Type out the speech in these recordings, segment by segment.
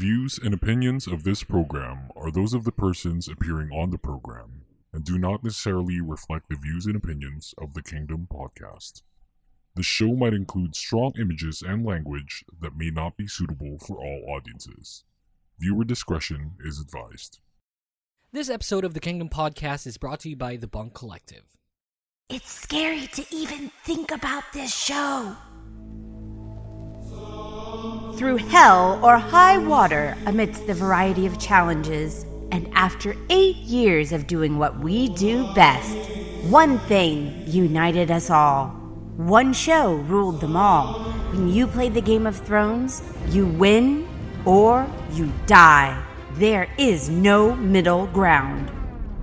views and opinions of this program are those of the persons appearing on the program and do not necessarily reflect the views and opinions of the Kingdom podcast. The show might include strong images and language that may not be suitable for all audiences. Viewer discretion is advised. This episode of the Kingdom Podcast is brought to you by The Bunk Collective. It's scary to even think about this show. Through hell or high water amidst the variety of challenges, and after 8 years of doing what we do best, one thing united us all. One show ruled them all. When you played the Game of Thrones, you win or you die. There is no middle ground.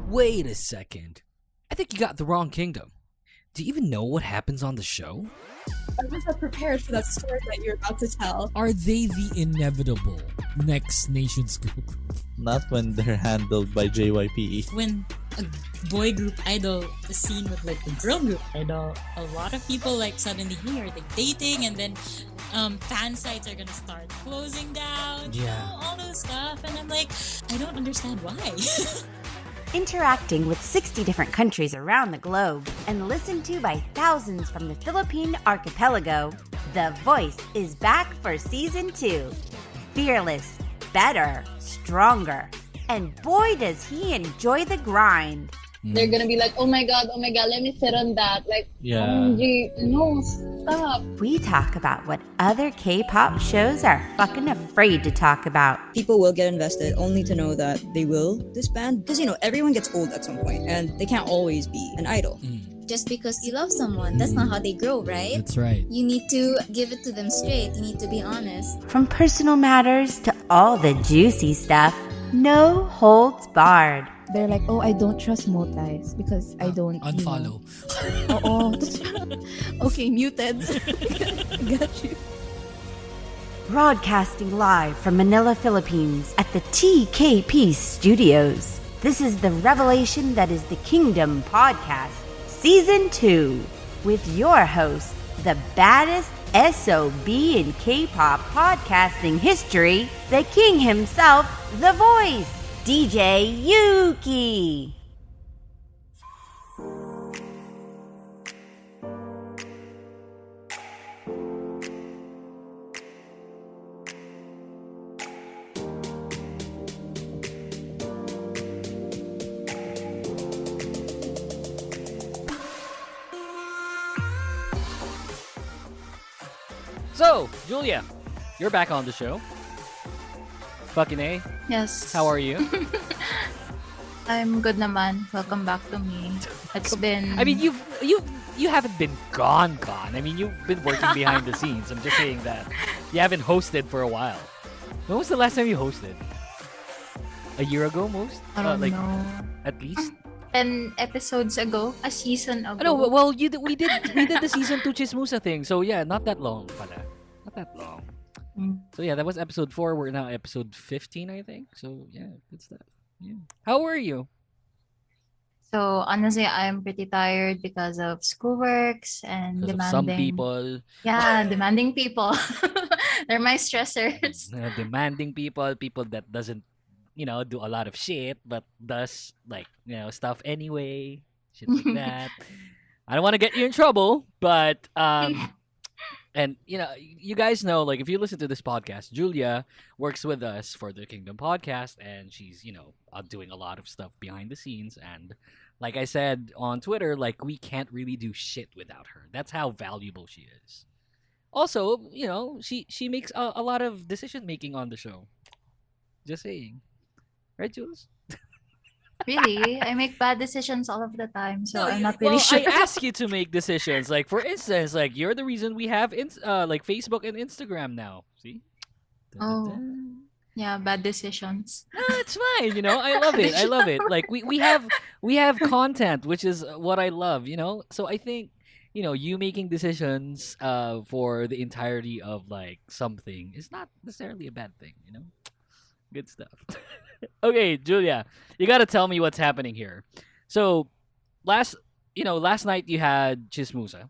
Wait a second. I think you got the wrong kingdom. Do you even know what happens on the show? I was not prepared for that story that you're about to tell. Are they the inevitable next nations group? Not when they're handled by JYPE. When a boy group idol is seen with like a girl group idol, a lot of people like suddenly here like dating, and then fan sites are gonna start closing down. Yeah. You know, all those stuff, and I'm like, I don't understand why. Interacting with 60 different countries around the globe and listened to by thousands from the Philippine archipelago, The Voice is back for Season 2. Fearless, better, stronger, and boy does he enjoy the grind. They're gonna be like, oh my god, let me sit on that. Like, OMG, no, stop. We talk about what other K-pop shows are fucking afraid to talk about. People will get invested only to know that they will disband. Because, everyone gets old at some point and they can't always be an idol. Just because you love someone, that's not how they grow, right? That's right. You need to give it to them straight. You need to be honest. From personal matters to all the juicy stuff, no holds barred. They're like, oh, I don't trust multis because I don't unfollow. Okay, muted. Got you. Broadcasting live from Manila, Philippines at the TKP Studios. This is the revelation that is the Kingdom Podcast, Season 2, with your host, the baddest SOB in K-pop podcasting history, the king himself, The Voice, DJ Yuuki. So, Julia, you're back on the show. Fucking A. Yes. How are you? I'm good naman. Welcome back to me. It's been... I mean, you haven't been gone. I mean, you've been working behind the scenes. I'm just saying that. You haven't hosted for a while. When was the last time you hosted? A year ago, most? I don't know. At least? 10 episodes ago, a season ago. No, well, we did the season 2 Chismusa thing. So yeah, not that long pala. Not that long. So yeah, that was episode 4. We're now episode 15, I think. So yeah, good stuff. Yeah. How were you? So honestly, I'm pretty tired because of schoolworks and Because demanding. of some people. Yeah, demanding people. They're my stressors. Demanding people that doesn't, do a lot of shit, but does stuff anyway. Shit like that. I don't want to get you in trouble, but and you guys know, like, if you listen to this podcast, Julia works with us for the Kingdom Podcast, and she's doing a lot of stuff behind the scenes. And like I said on Twitter, like, we can't really do shit without her. That's how valuable she is. Also, she makes a lot of decision making on the show. Just saying, right, Jules? Really? I make bad decisions all of the time, so I'm not really sure. I ask you to make decisions. Like, for instance, like, you're the reason we have like Facebook and Instagram now. See? Oh, yeah, bad decisions. No, it's fine. I love it. I love it. Like, we have content, which is what I love. So I think you making decisions for the entirety of like something is not necessarily a bad thing. Good stuff. Okay, Julia, you gotta tell me what's happening here. So, last night you had Chismusa.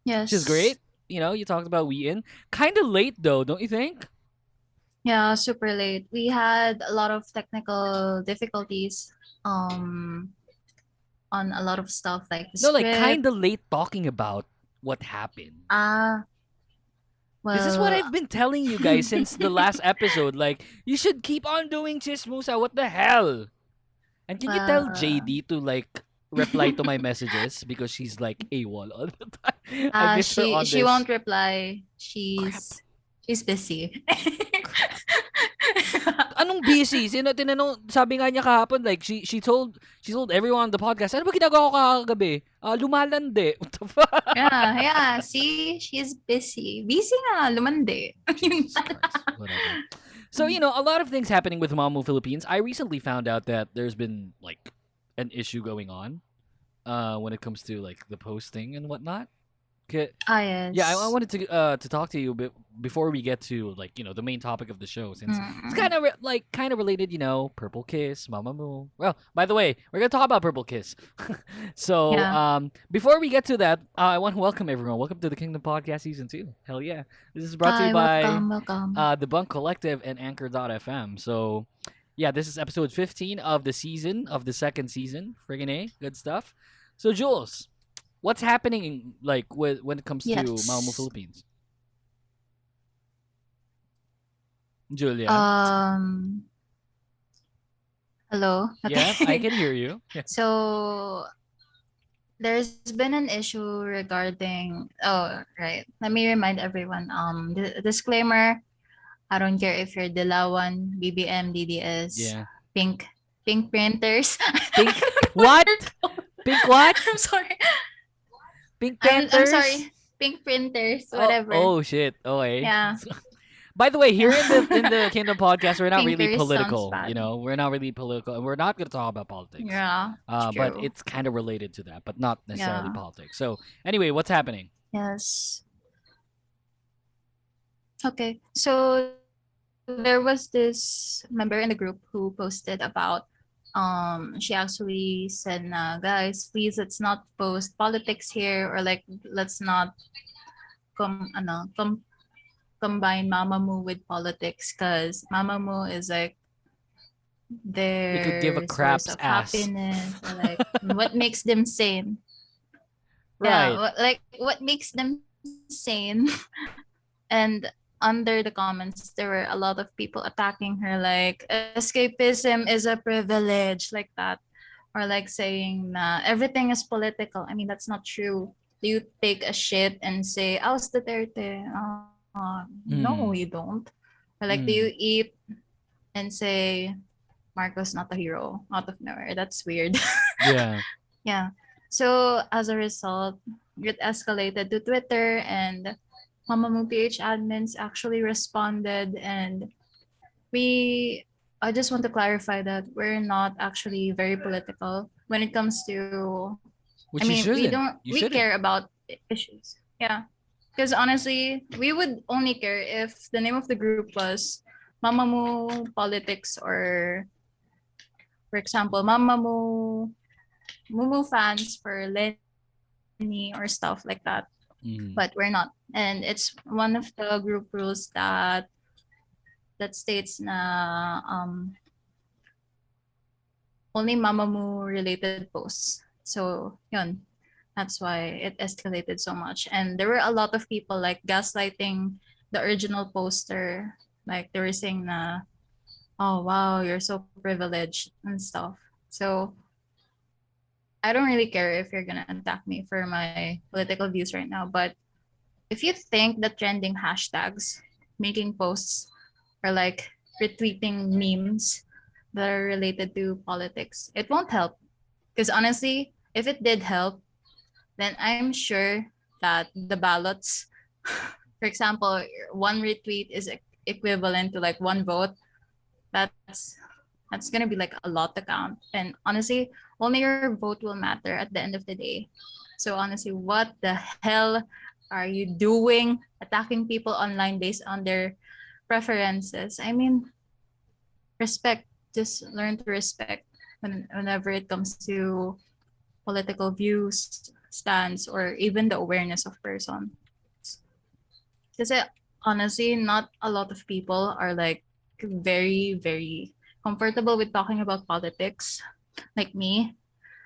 Yes. Which is great. You talked about We In. Kind of late though, don't you think? Yeah, super late. We had a lot of technical difficulties um on a lot of stuff like the No, like script. kind of late talking about what happened. This is what Well, I've been telling you guys since the last episode. Like, you should keep on doing Chismusa. What the hell? And can you tell well, JD to like reply to my messages because she's like AWOL all the time. I miss her on she this. won't reply. Crap. She's busy. Anong busy? Tinanong, sabi nga niya kahapon, like, she told everyone on the podcast, ano ba ginagawa ko kagabi? Lumalande. What the fuck? Yeah. See, she's busy. Busy nga, lumande. Whatever. So, a lot of things happening with Mamamoo Philippines. I recently found out that there's been, like, an issue going on when it comes to, like, the posting and whatnot. Yes. Yeah, I wanted to talk to you before we get to like the main topic of the show, since it's kind of related, Purple Kiss, Mamamoo. Well, by the way, we're gonna talk about Purple Kiss. So Yeah. Before we get to that, I want to welcome everyone. Welcome to the Kingdom Podcast Season 2. Hell yeah! This is brought to you by welcome. the Bunk Collective and Anchor.fm. So yeah, this is episode 15 of the second season. Friggin' A, good stuff. So Jules, what's happening like when it comes to Mamamoo Philippines? Julia. Hello. Yeah, I can hear you. Yeah. So there's been an issue regarding. Oh, right. Let me remind everyone. Disclaimer. I don't care if you're Dilawan, BBM, DDS, pink printers. Pink what? Pink what? I'm sorry. Pink I'm Panthers? sorry. Pink printers, whatever. Oh shit. Okay. Yeah. By the way, here in the Kingdom Podcast, we're not really Pinkers political. sounds bad. We're not really political, and we're not going to talk about politics. Yeah. But true. it's kind of related to that, but not necessarily Yeah. politics. So anyway, what's happening? Yes. Okay. So there was this member in the group who posted about she actually said na, guys, please let's not post politics here, or like let's not combine Mamamoo with politics, because Mamamoo is like their You could give a crap's source of ass. happiness, or like what makes them sane. Right. Yeah, what makes them sane. And under the comments, there were a lot of people attacking her, like escapism is a privilege, like that, or like saying everything is political. I mean, that's not true. Do you take a shit and say, "Aus Duterte"? No, you don't. Or like, do you eat and say, "Marcos not a hero" out of nowhere? That's weird. Yeah. Yeah. So as a result, it escalated to Twitter, and Mamamoo PH admins actually responded, and I just want to clarify that we're not actually very political when it comes to. Which I mean, you we shouldn't. don't. You We shouldn't. care about issues. Yeah, because honestly, we would only care if the name of the group was Mamamoo Politics, or, for example, Mamamoo Mumu fans for Lenny or stuff like that. But we're not, and it's one of the group rules that states na only Mamamoo related posts. So yun, that's why it escalated so much, and there were a lot of people like gaslighting the original poster, like they were saying na, oh wow, you're so privileged and stuff. So I don't really care if you're gonna attack me for my political views right now, but if you think that trending hashtags, making posts, or like retweeting memes that are related to politics, it won't help. Because honestly, if it did help, then I'm sure that the ballots, for example, one retweet is equivalent to like one vote. That's gonna be like a lot to count. And honestly, only your vote will matter at the end of the day. So honestly, what the hell are you doing attacking people online based on their preferences? I mean, respect. Just learn to respect whenever it comes to political views, stands, or even the awareness of person. Because honestly, not a lot of people are like very, very comfortable with talking about politics, like me,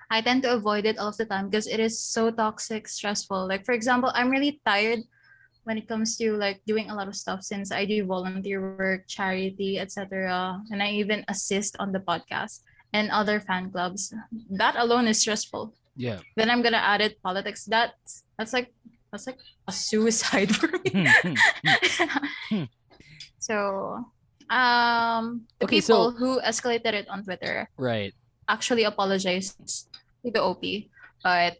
I tend to avoid it all of the time because it is so toxic, stressful. Like for example, I'm really tired when it comes to like doing a lot of stuff since I do volunteer work, charity, etc. And I even assist on the podcast and other fan clubs. That alone is stressful. Yeah. Then I'm gonna add it politics. That's like a suicide for me. So the Okay, people so- who escalated it on Twitter Right. actually apologized to the OP, but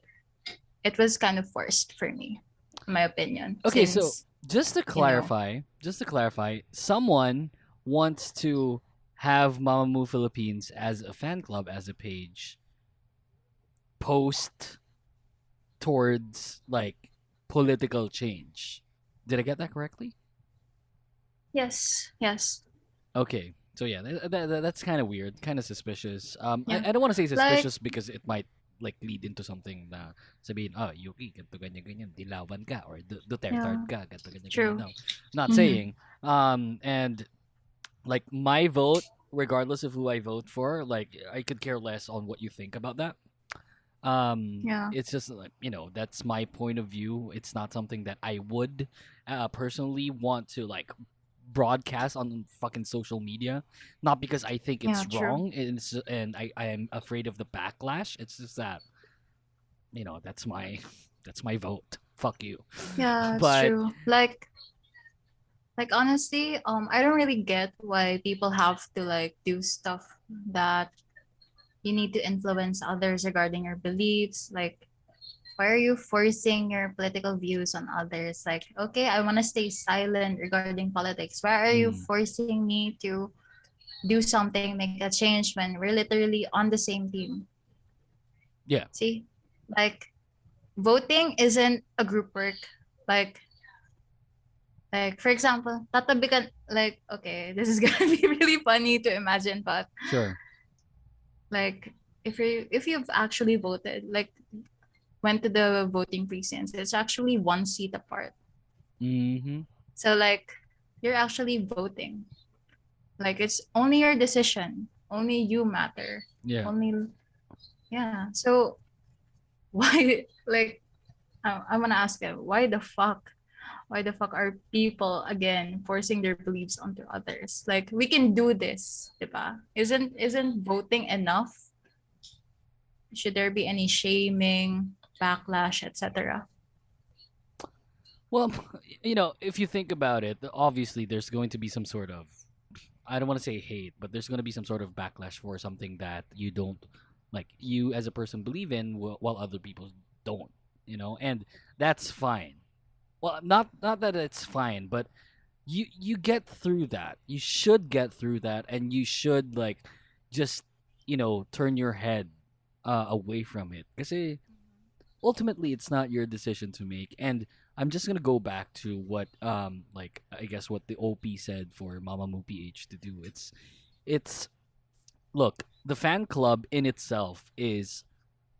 it was kind of forced for me, in my opinion. Okay, since, so just to clarify, someone wants to have Mamamoo Philippines as a fan club, as a page, post towards like political change. Did I get that correctly? yes. Okay, so yeah, that's kind of weird, kind of suspicious. Yeah. I don't want to say Like- suspicious because it might like lead into something na sabihin, Yuki, ganito ganyan, dilawan ka, or Duterte ka, ganito ganyan, True. No, not Mhm. saying. And like my vote, regardless of who I vote for, like I could care less on what you think about that. Yeah. It's just like, that's my point of view. It's not something that I would personally want to like broadcast on fucking social media, not because I think it's Yeah, true. wrong, and I am afraid of the backlash. It's just that that's my vote. Fuck you. Yeah, it's But- true. Like honestly, I don't really get why people have to like do stuff that you need to influence others regarding your beliefs. Like, why are you forcing your political views on others? Like, okay, I want to stay silent regarding politics. Why are you forcing me to do something, make a change when we're literally on the same team? Yeah. See, like, voting isn't a group work. Like for example, tatabi ka, like, okay, this is gonna be really funny to imagine, but Sure. like if you've actually voted, like went to the voting precincts, it's actually one seat apart. Mm-hmm. So like you're actually voting. Like it's only your decision. Only you matter. Yeah. Yeah. So why like I wanna ask him, why the fuck? Why the fuck are people again forcing their beliefs onto others? Like we can do this, diba? Isn't voting enough? Should there be any shaming, backlash, etc.? Well, if you think about it, obviously there's going to be some sort of, I don't want to say hate, but there's going to be some sort of backlash for something that you don't, like, you as a person believe in, while other people don't, and that's fine. Well, not that it's fine, but you get through that. You should get through that, and you should like just turn your head away from it, because ultimately it's not your decision to make. And I'm just gonna go back to what like I guess what the OP said for Mamamoo PH to do. It's look, the fan club in itself is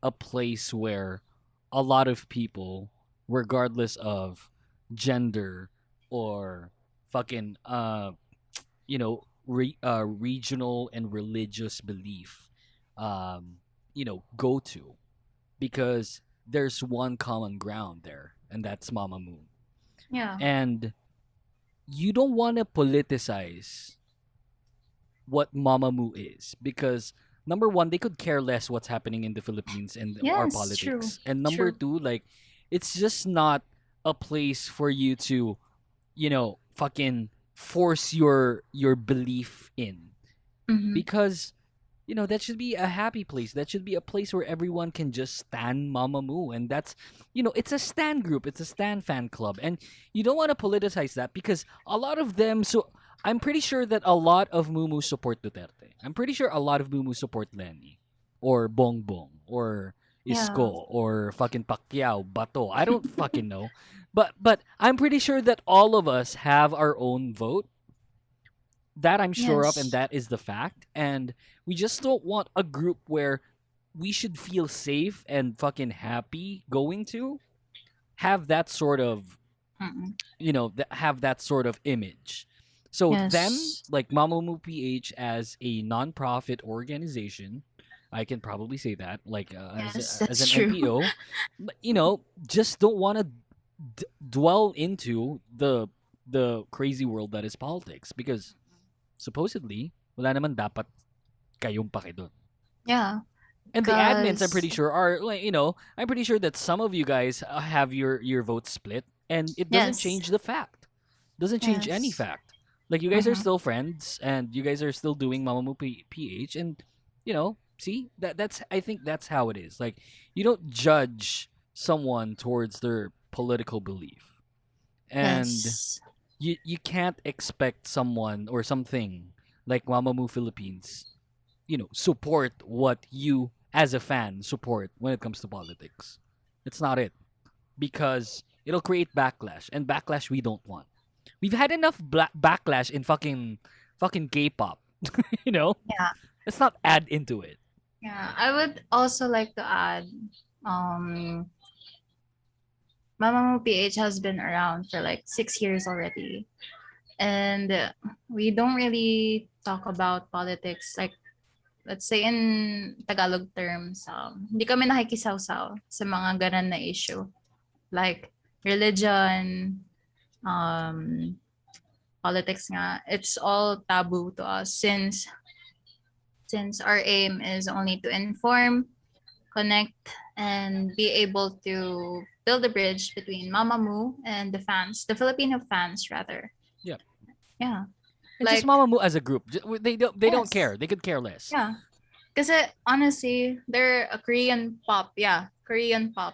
a place where a lot of people, regardless of gender or fucking regional and religious belief, go to, because there's one common ground there, and that's Mamamoo. Yeah. And you don't want to politicize what Mamamoo is, because number one, they could care less what's happening in the Philippines and our Yes, politics. true, And number true. two, like, it's just not a place for you to, fucking force your belief in. Mhm. Because that should be a happy place. That should be a place where everyone can just stan Mamamoo. And that's, it's a stan group. It's a stan fan club. And you don't want to politicize that, because a lot of them, so I'm pretty sure that a lot of Mumu support Duterte. I'm pretty sure a lot of Mumu support Lenny or Bongbong or Isko or fucking Pacquiao, Bato. I don't fucking know. But I'm pretty sure that all of us have our own vote. That I'm sure of, Yes. and that is the fact. And we just don't want a group where we should feel safe and fucking happy going to have that sort of, Mm-mm. have that sort of image. So them, Yes. like Mamamoo PH as a non-profit organization, I can probably say that, like Yes, as that's an true. NPO, but, just don't want to dwell into the crazy world that is politics because supposedly wala naman dapat kayong pake doon. Yeah. And the admins, I'm Because pretty sure, are like, I'm pretty sure that some of you guys have your votes split, and it doesn't yes. change the fact. Doesn't change any Yes. fact. Like you guys are Mhm. still friends, and you guys are still doing Mamamoo PH, and see that's I think that's how it is. Like you don't judge someone towards their political belief, and Yes. you can't expect someone or something like Mamamoo Philippines, support what you as a fan support when it comes to politics. It's not it because it'll create backlash, and backlash we don't want. We've had enough backlash in fucking K-pop, you know. Yeah. Let's not add into it. Yeah. I would also like to add, um, Mamamoo PH has been around for like 6 years already, and we don't really talk about politics. Like, let's say in Tagalog terms, hindi kami nakikisawsaw sa mga ganun na issue. Like religion, politics nga, it's all taboo to us since our aim is only to inform, connect, and be able to build a bridge between Mamamoo and the fans, the Filipino fans rather. Yeah. Yeah. And just Mamamoo as a group, they don't Yes. care. They could care less. Yeah. Kasi honestly, they're a Korean pop. Yeah, Korean pop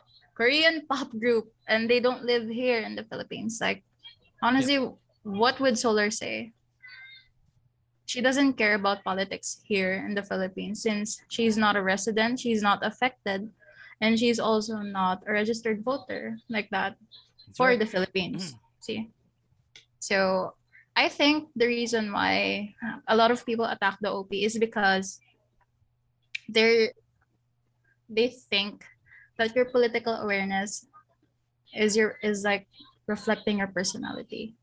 group, and they don't live here in the Philippines. Like, honestly, what would Solar say? She doesn't care about politics here in the Philippines since she's not a resident, she's not affected, and she's also not a registered voter like that for right. the Philippines. See? So I think the reason why a lot of people attack the OP is because they think that your political awareness is like reflecting your personality.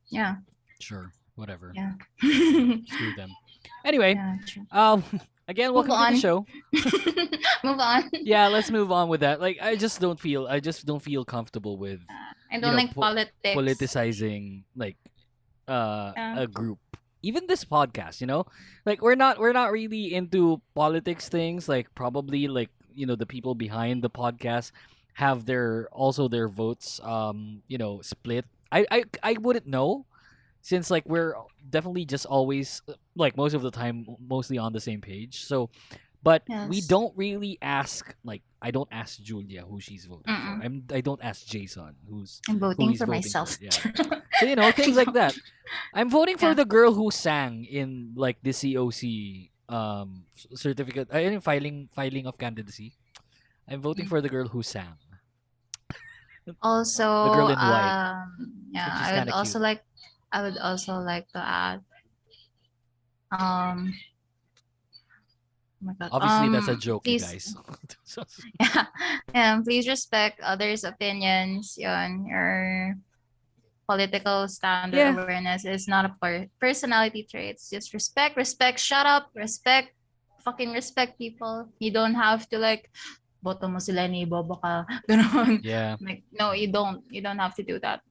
Yeah. Sure. Whatever. Yeah. Screw them. Anyway, again, welcome to the show. Move on. Yeah, let's move on with that. Like, I just don't feel comfortable with I don't like politics. politicizing like a group. Even this podcast, like we're not really into politics things. Like probably like the people behind the podcast have their votes split. I wouldn't know since like we're definitely just always like most of the time mostly on the same page. So but we Yes. don't really ask, like I don't ask Julia who she's voting for. I don't ask Jason who's I'm who voting he's for voting myself. For. Yeah. So things like that. I'm voting for the girl who sang in like the COC certificate in filing of candidacy. I'm voting for the girl who sang. Also, The girl in white. yeah, Which is I would kinda also cute. like to add, oh my God, Obviously that's a joke, please, you guys. please respect others' opinions. Your political standard Yeah. awareness is not a personality trait. It's just respect, shut up, fucking respect people. You don't have to like, boto mo sila ni bobo ka. Ganon. Yeah. Like, no, you don't have to do that.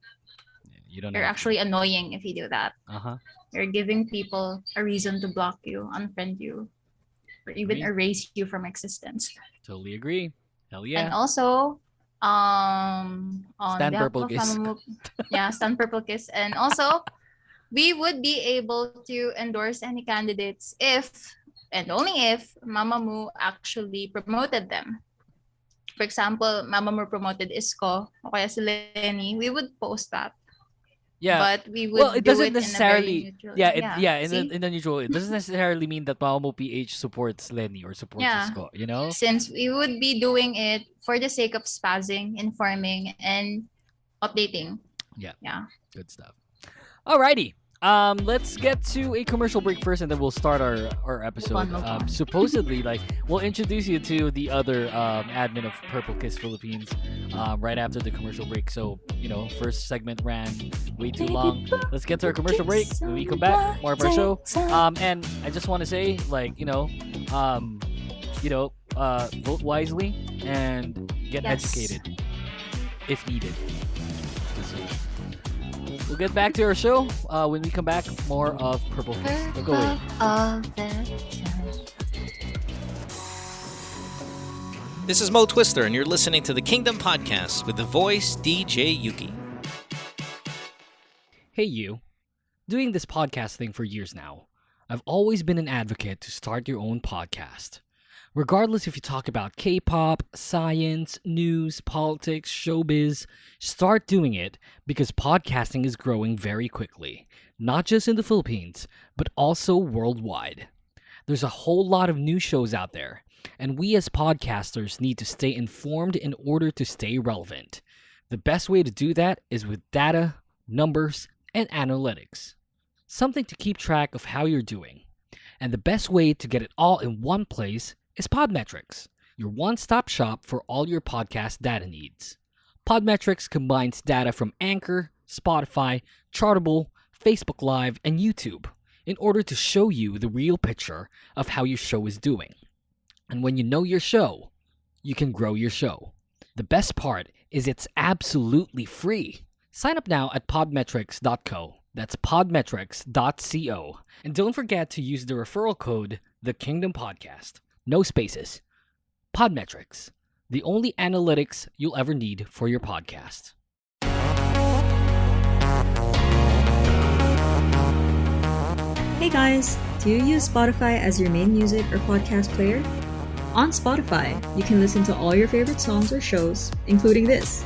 You don't You're have actually annoying if you do that. Uh-huh. You're giving people a reason to block you, unfriend you, or even Agree. erase you from existence. Totally agree. Hell And yeah. also, on Stan behalf Purple of Kiss. Mamamoo, Stan Purple Kiss, and also we would be able to endorse any candidates if and only if Mamamoo actually promoted them. For example, Mamamoo promoted Isko o kaya si Lenny, we would post that. Yeah. But we would well, it do doesn't it in a necessarily. very neutral. In the neutral. It doesn't necessarily mean that Mamamoo PH supports Lenny or supports Yeah. Isko. Since we would be doing it for the sake of spazzing, informing, and updating. Yeah. Yeah. Good stuff. Alrighty. Let's get to a commercial break first, and then we'll start our episode. Move on. Supposedly, like, we'll introduce you to the other admin of Purple Kiss Philippines right after the commercial break. So, first segment ran way too long. Let's get to our commercial break. When we come back, more of our show. And I just want to say, vote wisely and get educated if needed. We'll get back to our show when we come back. More of Purple Kiss. Go away. This is Mo Twister, and you're listening to the Kingdom Podcast with the voice DJ Yuuki. Hey, you. Doing this podcast thing for years now, I've always been an advocate to start your own podcast. Regardless if you talk about K-pop, science, news, politics, showbiz, start doing it because podcasting is growing very quickly, not just in the Philippines, but also worldwide. There's a whole lot of new shows out there, and we as podcasters need to stay informed in order to stay relevant. The best way to do that is with data, numbers, and analytics. Something to keep track of how you're doing. And the best way to get it all in one place is Podmetrics, your one-stop shop for all your podcast data needs. Podmetrics combines data from Anchor, Spotify, Chartable, Facebook Live, and YouTube in order to show you the real picture of how your show is doing. And when you know your show, you can grow your show. The best part is it's absolutely free. Sign up now at podmetrics.co. That's podmetrics.co. And don't forget to use the referral code TheKingdomPodcast. No spaces. Podmetrics, the only analytics you'll ever need for your podcast. Hey guys, do you use Spotify as your main music or podcast player? On Spotify, you can listen to all your favorite songs or shows, including this.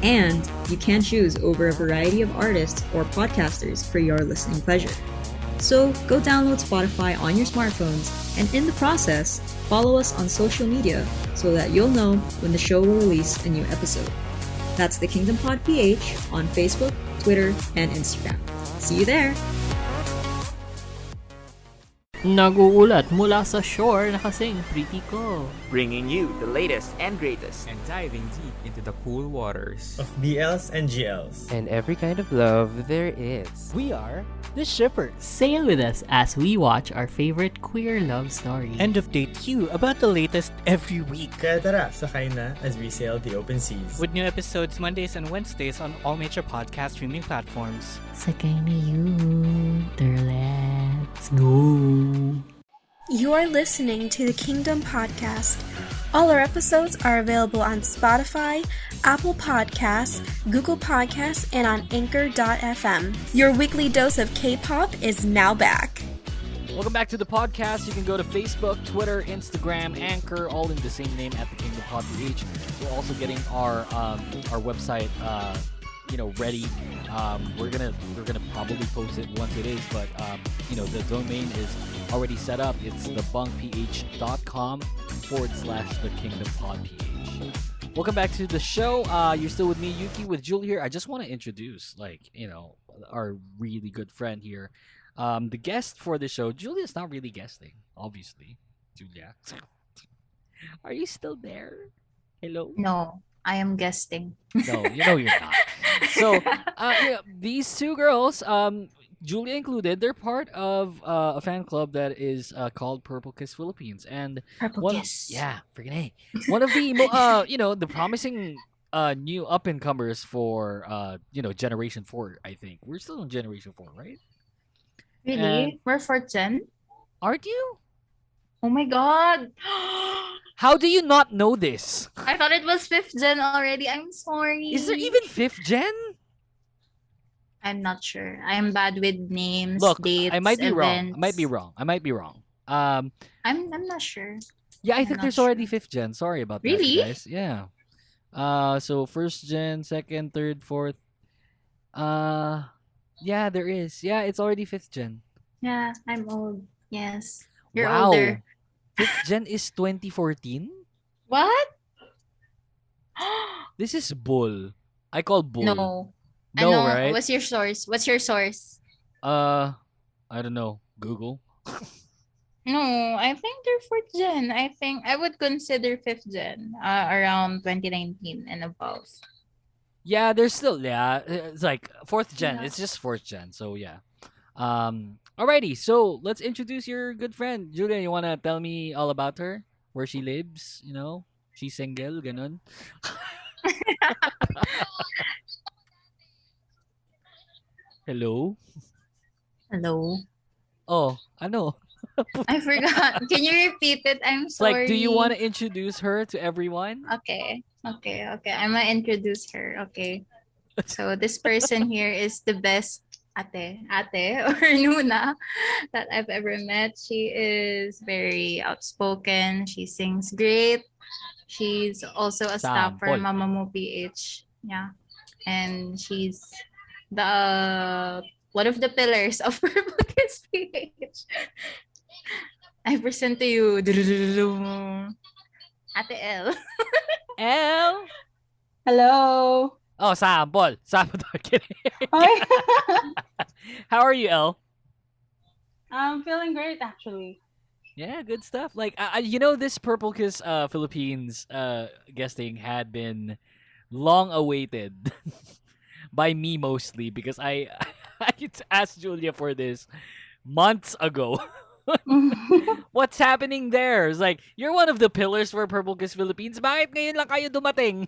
And you can choose over a variety of artists or podcasters for your listening pleasure. So go download Spotify on your smartphones, and in the process, follow us on social media so that you'll know when the show will release a new episode. That's the Kingdom Pod PH on Facebook, Twitter, and Instagram. See you there! Nag-uulat mula sa shore na kasing Pretty Ko. Bringing you the latest and greatest. And diving deep into the cool waters of BLs and GLs. And every kind of love there is. We are the Shippers. Sail with us as we watch our favorite queer love stories. And update you about the latest every week. Kaya tara, sakay na as we sail the open seas. With new episodes Mondays and Wednesdays on all major podcast streaming platforms. Sakay na you, let's go. You are listening to the Kingdom Podcast. All our episodes are available on Spotify, Apple Podcasts, Google Podcasts, and on Anchor.fm. Your weekly dose of K-pop is now back. Welcome back to the podcast. You can go to Facebook, Twitter, Instagram, Anchor, all in the same name at the Kingdom Pod PH. We're also getting our website ready. We're gonna probably post it once it is, but the domain is already set up. It's thebunkph.com/thekingdompodph. Welcome back to the show. You're still with me, Yuuki, with Julia here. I just want to introduce, our really good friend here. The guest for the show. Julia's not really guesting, obviously. Julia, are you still there? Hello? No, I am guesting. No, you're not. So, these two girls, Julia included, they're part of a fan club that is called Purple Kiss Philippines, and Kiss. Yeah, freaking A. One of the the promising new up and comers for Generation 4. I think we're still in Generation 4, right? Really? And we're 4th gen? Aren't you? Oh my god! How do you not know this? I thought it was 5th gen already. I'm sorry. Is there even 5th gen? I'm not sure. I'm bad with names, Look, dates, I might be events. wrong. I might be wrong. I'm not sure. Yeah, I think there's already 5th gen. Sorry about that, Really? you guys. Yeah. So 1st gen, 2nd, 3rd, 4th. Yeah, there is. Yeah, it's already 5th gen. Yeah, I'm old. Yes. You're Wow. older. 5th gen is 2014? What? This is bull. I call bull. No. No, Ano, right? What's your source? I don't know. Google. No, I think they're fourth gen. I think I would consider fifth gen, around 2019 and above. Yeah, there's still it's like fourth gen. Yeah. It's just fourth gen. So yeah. Alrighty. So let's introduce your good friend Julia. You wanna tell me all about her? Where she lives? You know, she's single. Ganon. Hello. Hello. Oh, ano? I forgot. Can you repeat it? I'm It's sorry. like, do you want to introduce her to everyone? Okay. I'm gonna introduce her. Okay. So this person here is the best ate or Nuna that I've ever met. She is very outspoken. She sings great. She's also a staff for Sample. Mamamoo PH. Yeah. And she's the one of the pillars of Purple Kiss PH. I present to you Ate Elle. Elle. Hello. Oh, sample. Sample. Kidding. Hi. How are you, Elle? I'm feeling great, actually. Yeah, good stuff. Like, this Purple Kiss Philippines guesting had been long awaited by me mostly because I asked Julia for this months ago. What's happening there? It's like, you're one of the pillars for Purple Kiss Philippines. Bakit ngayon lang kayo dumating?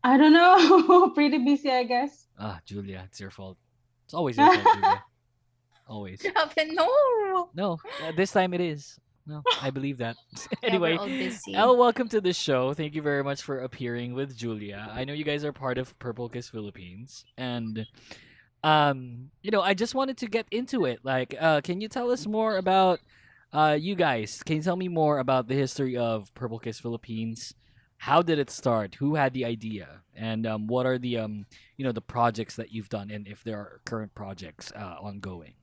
I don't know. Pretty busy, I guess. Julia, it's your fault. It's always your fault, Julia. Always. No. No, this time it is. No, I believe that. Yeah, Anyway, we're all busy. Elle, welcome to the show. Thank you very much for appearing with Julia. I know you guys are part of Purple Kiss Philippines, and I just wanted to get into it. Like, can you tell us more about you guys? Can you tell me more about the history of Purple Kiss Philippines? How did it start? Who had the idea? And what are the the projects that you've done, and if there are current projects ongoing?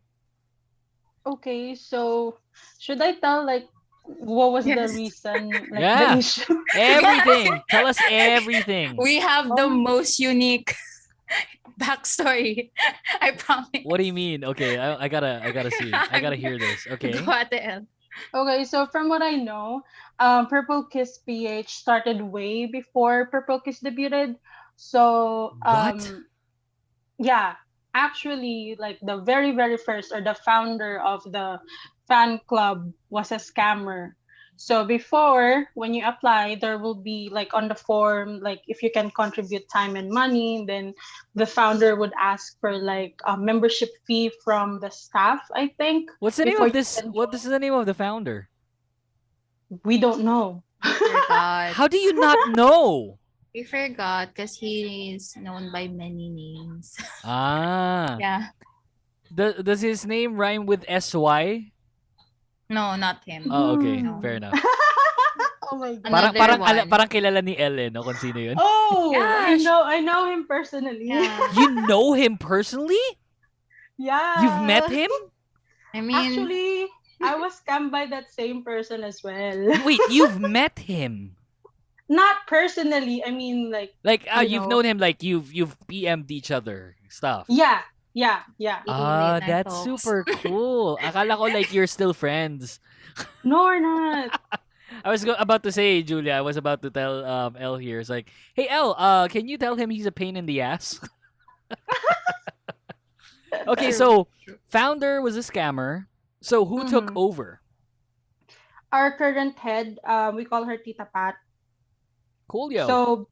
Okay, so should I tell like what was the reason? Like, Yeah. the issue? Everything. Tell us everything. We have the most unique backstory. I promise. What do you mean? Okay, I gotta see. I gotta hear this. Okay. Go Ate Elle. Okay, so from what I know, Purple Kiss PH started way before Purple Kiss debuted. So What? yeah, actually, like the very, very first or the founder of the fan club was a scammer. So before, when you apply, there will be like on the form, like if you can contribute time and money, then the founder would ask for like a membership fee from the staff, I think. What's the name before of you this? can What is the name of the founder? We don't know. Forgot. How do you not know? We forgot because he is known by many names. Ah. Yeah. Does his name rhyme with SY? No, not him. Oh, okay. No. Fair enough. Oh my god. Parang kilala ni Elle, no? Kung sino yun. Oh, Yeah, I know him personally. Yeah. You know him personally? Yeah. You've met him? I mean, Actually, I was scammed by that same person as well. Wait, you've met him? Not personally. I mean, like You've known him, like you've PM'd each other stuff. Yeah. Ah, late night that's talks. super cool. Akala ko like you're still friends. No, we're not. I was about to say, Julia, I was about to tell Elle here. It's like, hey Elle, can you tell him he's a pain in the ass? Okay, so founder was a scammer. So who took over? Our current head, we call her Tita Pat. Coolio. So,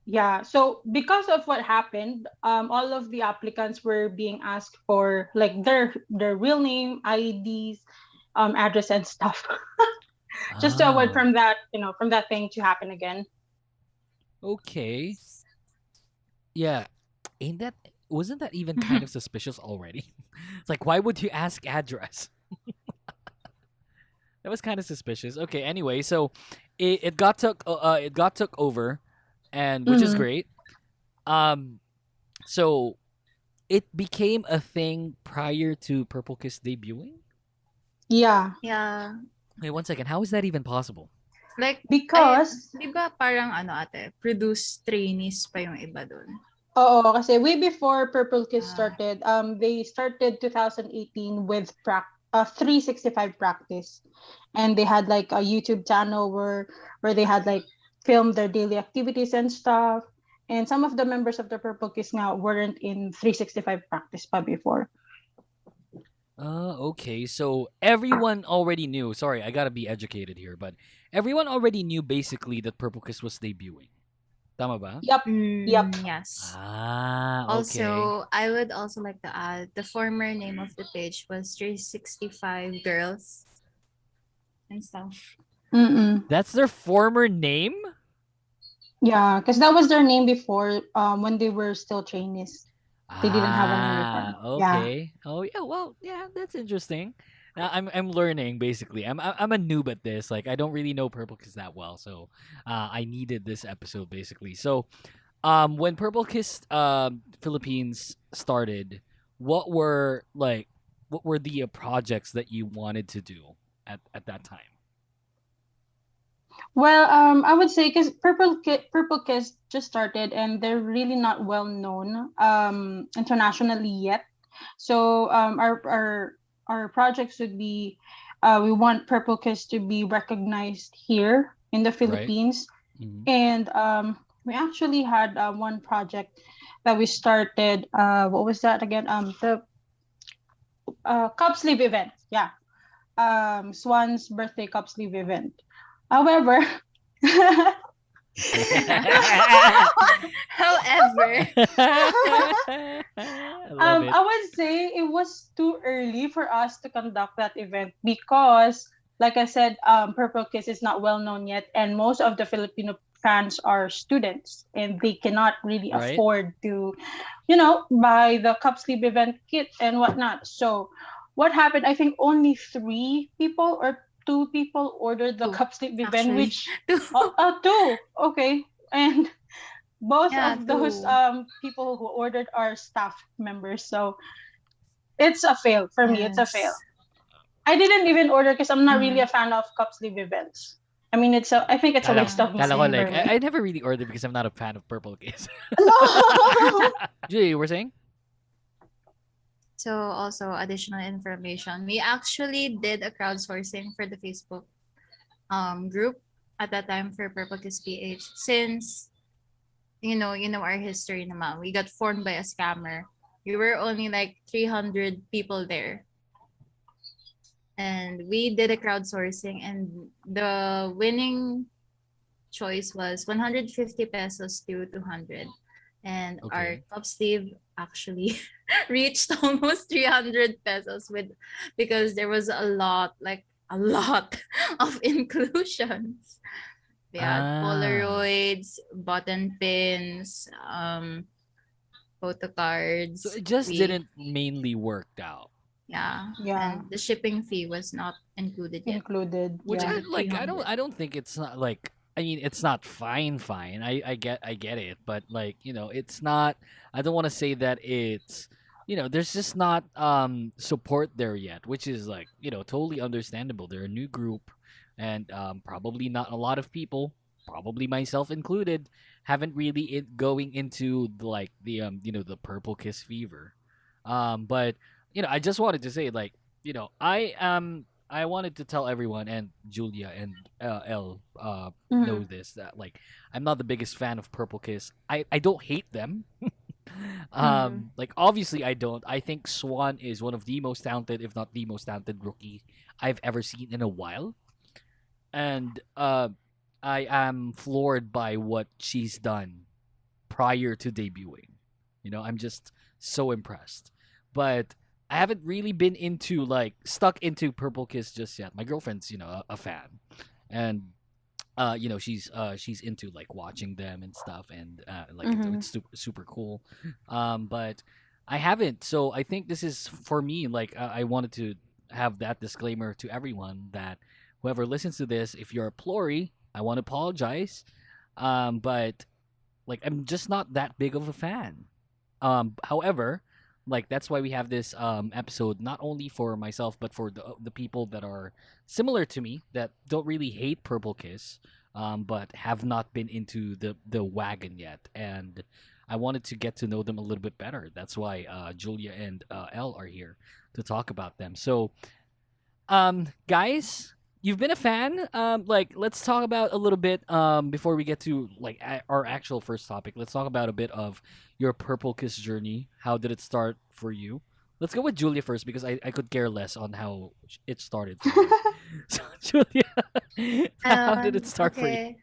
yeah. So because of what happened, all of the applicants were being asked for like their real name, IDs, address, and stuff, just to avoid from that thing to happen again. Okay. Yeah. Wasn't that even kind of suspicious already? It's like, why would you ask address? That was kind of suspicious. Okay, anyway, so it got took over, and which is great. So it became a thing prior to Purple Kiss debuting? Yeah. yeah. Wait, 1 second. How is that even possible? Like, Because di ba parang ate, produce trainees pa yung iba dun? Oo, kasi way before Purple Kiss started, they started 2018 with 365 practice. And they had like a YouTube channel where they had like filmed their daily activities and stuff. And some of the members of the Purple Kiss now weren't in 365 practice pa before. Okay. So everyone already knew. Sorry, I gotta be educated here, but everyone already knew basically that Purple Kiss was debuting. Tama ba? Yep. Yep. Yes. Ah, okay. Also, I would also like to add the former name of the page was 365 Girls and stuff. That's their former name? Yeah, because that was their name before when they were still trainees. They didn't have a name before. Okay. Oh yeah. Well, yeah, that's interesting. Now I'm learning basically. I'm a noob at this. Like I don't really know Purple Kiss that well, so I needed this episode basically. So, when Purple Kiss Philippines started, what were the projects that you wanted to do at that time? Well, I would say because Purple Kiss just started and they're really not well known internationally yet. So our projects would be we want Purple Kiss to be recognized here in the Philippines, and we actually had one project that we started. What was that again? The cup sleeve event. Yeah, Swan's birthday cup sleeve event. However, I would say it was too early for us to conduct that event because, like I said, Purple Kiss is not well known yet, and most of the Filipino fans are students, and they cannot really afford to, buy the cup sleeve event kit and whatnot. So, what happened? I think only 3 people or 2 people ordered the cup sleeve event, which two. Okay, and both of those people who ordered are staff members, so it's a fail for me. It's a fail. I didn't even order because I'm not really a fan of cup sleeve events. I mean, I think it's a waste of money. I never really ordered because I'm not a fan of Purple Kiss. Julia, you were saying? So also additional information. We actually did a crowdsourcing for the Facebook group at that time for Purple Kiss PH. Since you know our history naman. We got formed by a scammer. We were only like 300 people there. And we did a crowdsourcing and the winning choice was 150 pesos to 200. And our cup sleeve actually reached almost 300 pesos because there was a lot of inclusions. We had Polaroids, button pins, photo cards. So it just didn't mainly work out. Yeah. And the shipping fee was not included yet. Which I don't think it's not like, I mean, it's not fine. I get it, but it's not. I don't want to say that it's, there's just not support there yet, which is totally understandable. They're a new group, and probably not a lot of people, probably myself included, haven't really going into the Purple Kiss fever. But I just wanted to say I wanted to tell everyone, and Julia and Elle know this, that I'm not the biggest fan of Purple Kiss. I don't hate them. Obviously I don't. I think Swan is one of the most talented, if not the most talented rookie I've ever seen in a while. And I am floored by what she's done prior to debuting. I'm just so impressed. But I haven't really been stuck into Purple Kiss just yet. My girlfriend's, a fan. And she's into watching them and stuff, and it's super, super cool. But I haven't. So I think this is for me. I wanted to have that disclaimer to everyone that whoever listens to this, if you're a plory, I want to apologize. But I'm just not that big of a fan. However, that's why we have this episode, not only for myself but for the people that are similar to me that don't really hate Purple Kiss, but have not been into the wagon yet. And I wanted to get to know them a little bit better. That's why Julia and Elle are here to talk about them. So, guys, you've been a fan. Like, let's talk about a little bit before we get to like our actual first topic. Let's talk about a bit of your Purple Kiss journey. How did it start for you? Let's go with Julia first because I could care less on how it started for you. So, Julia, how did it start for you? Okay.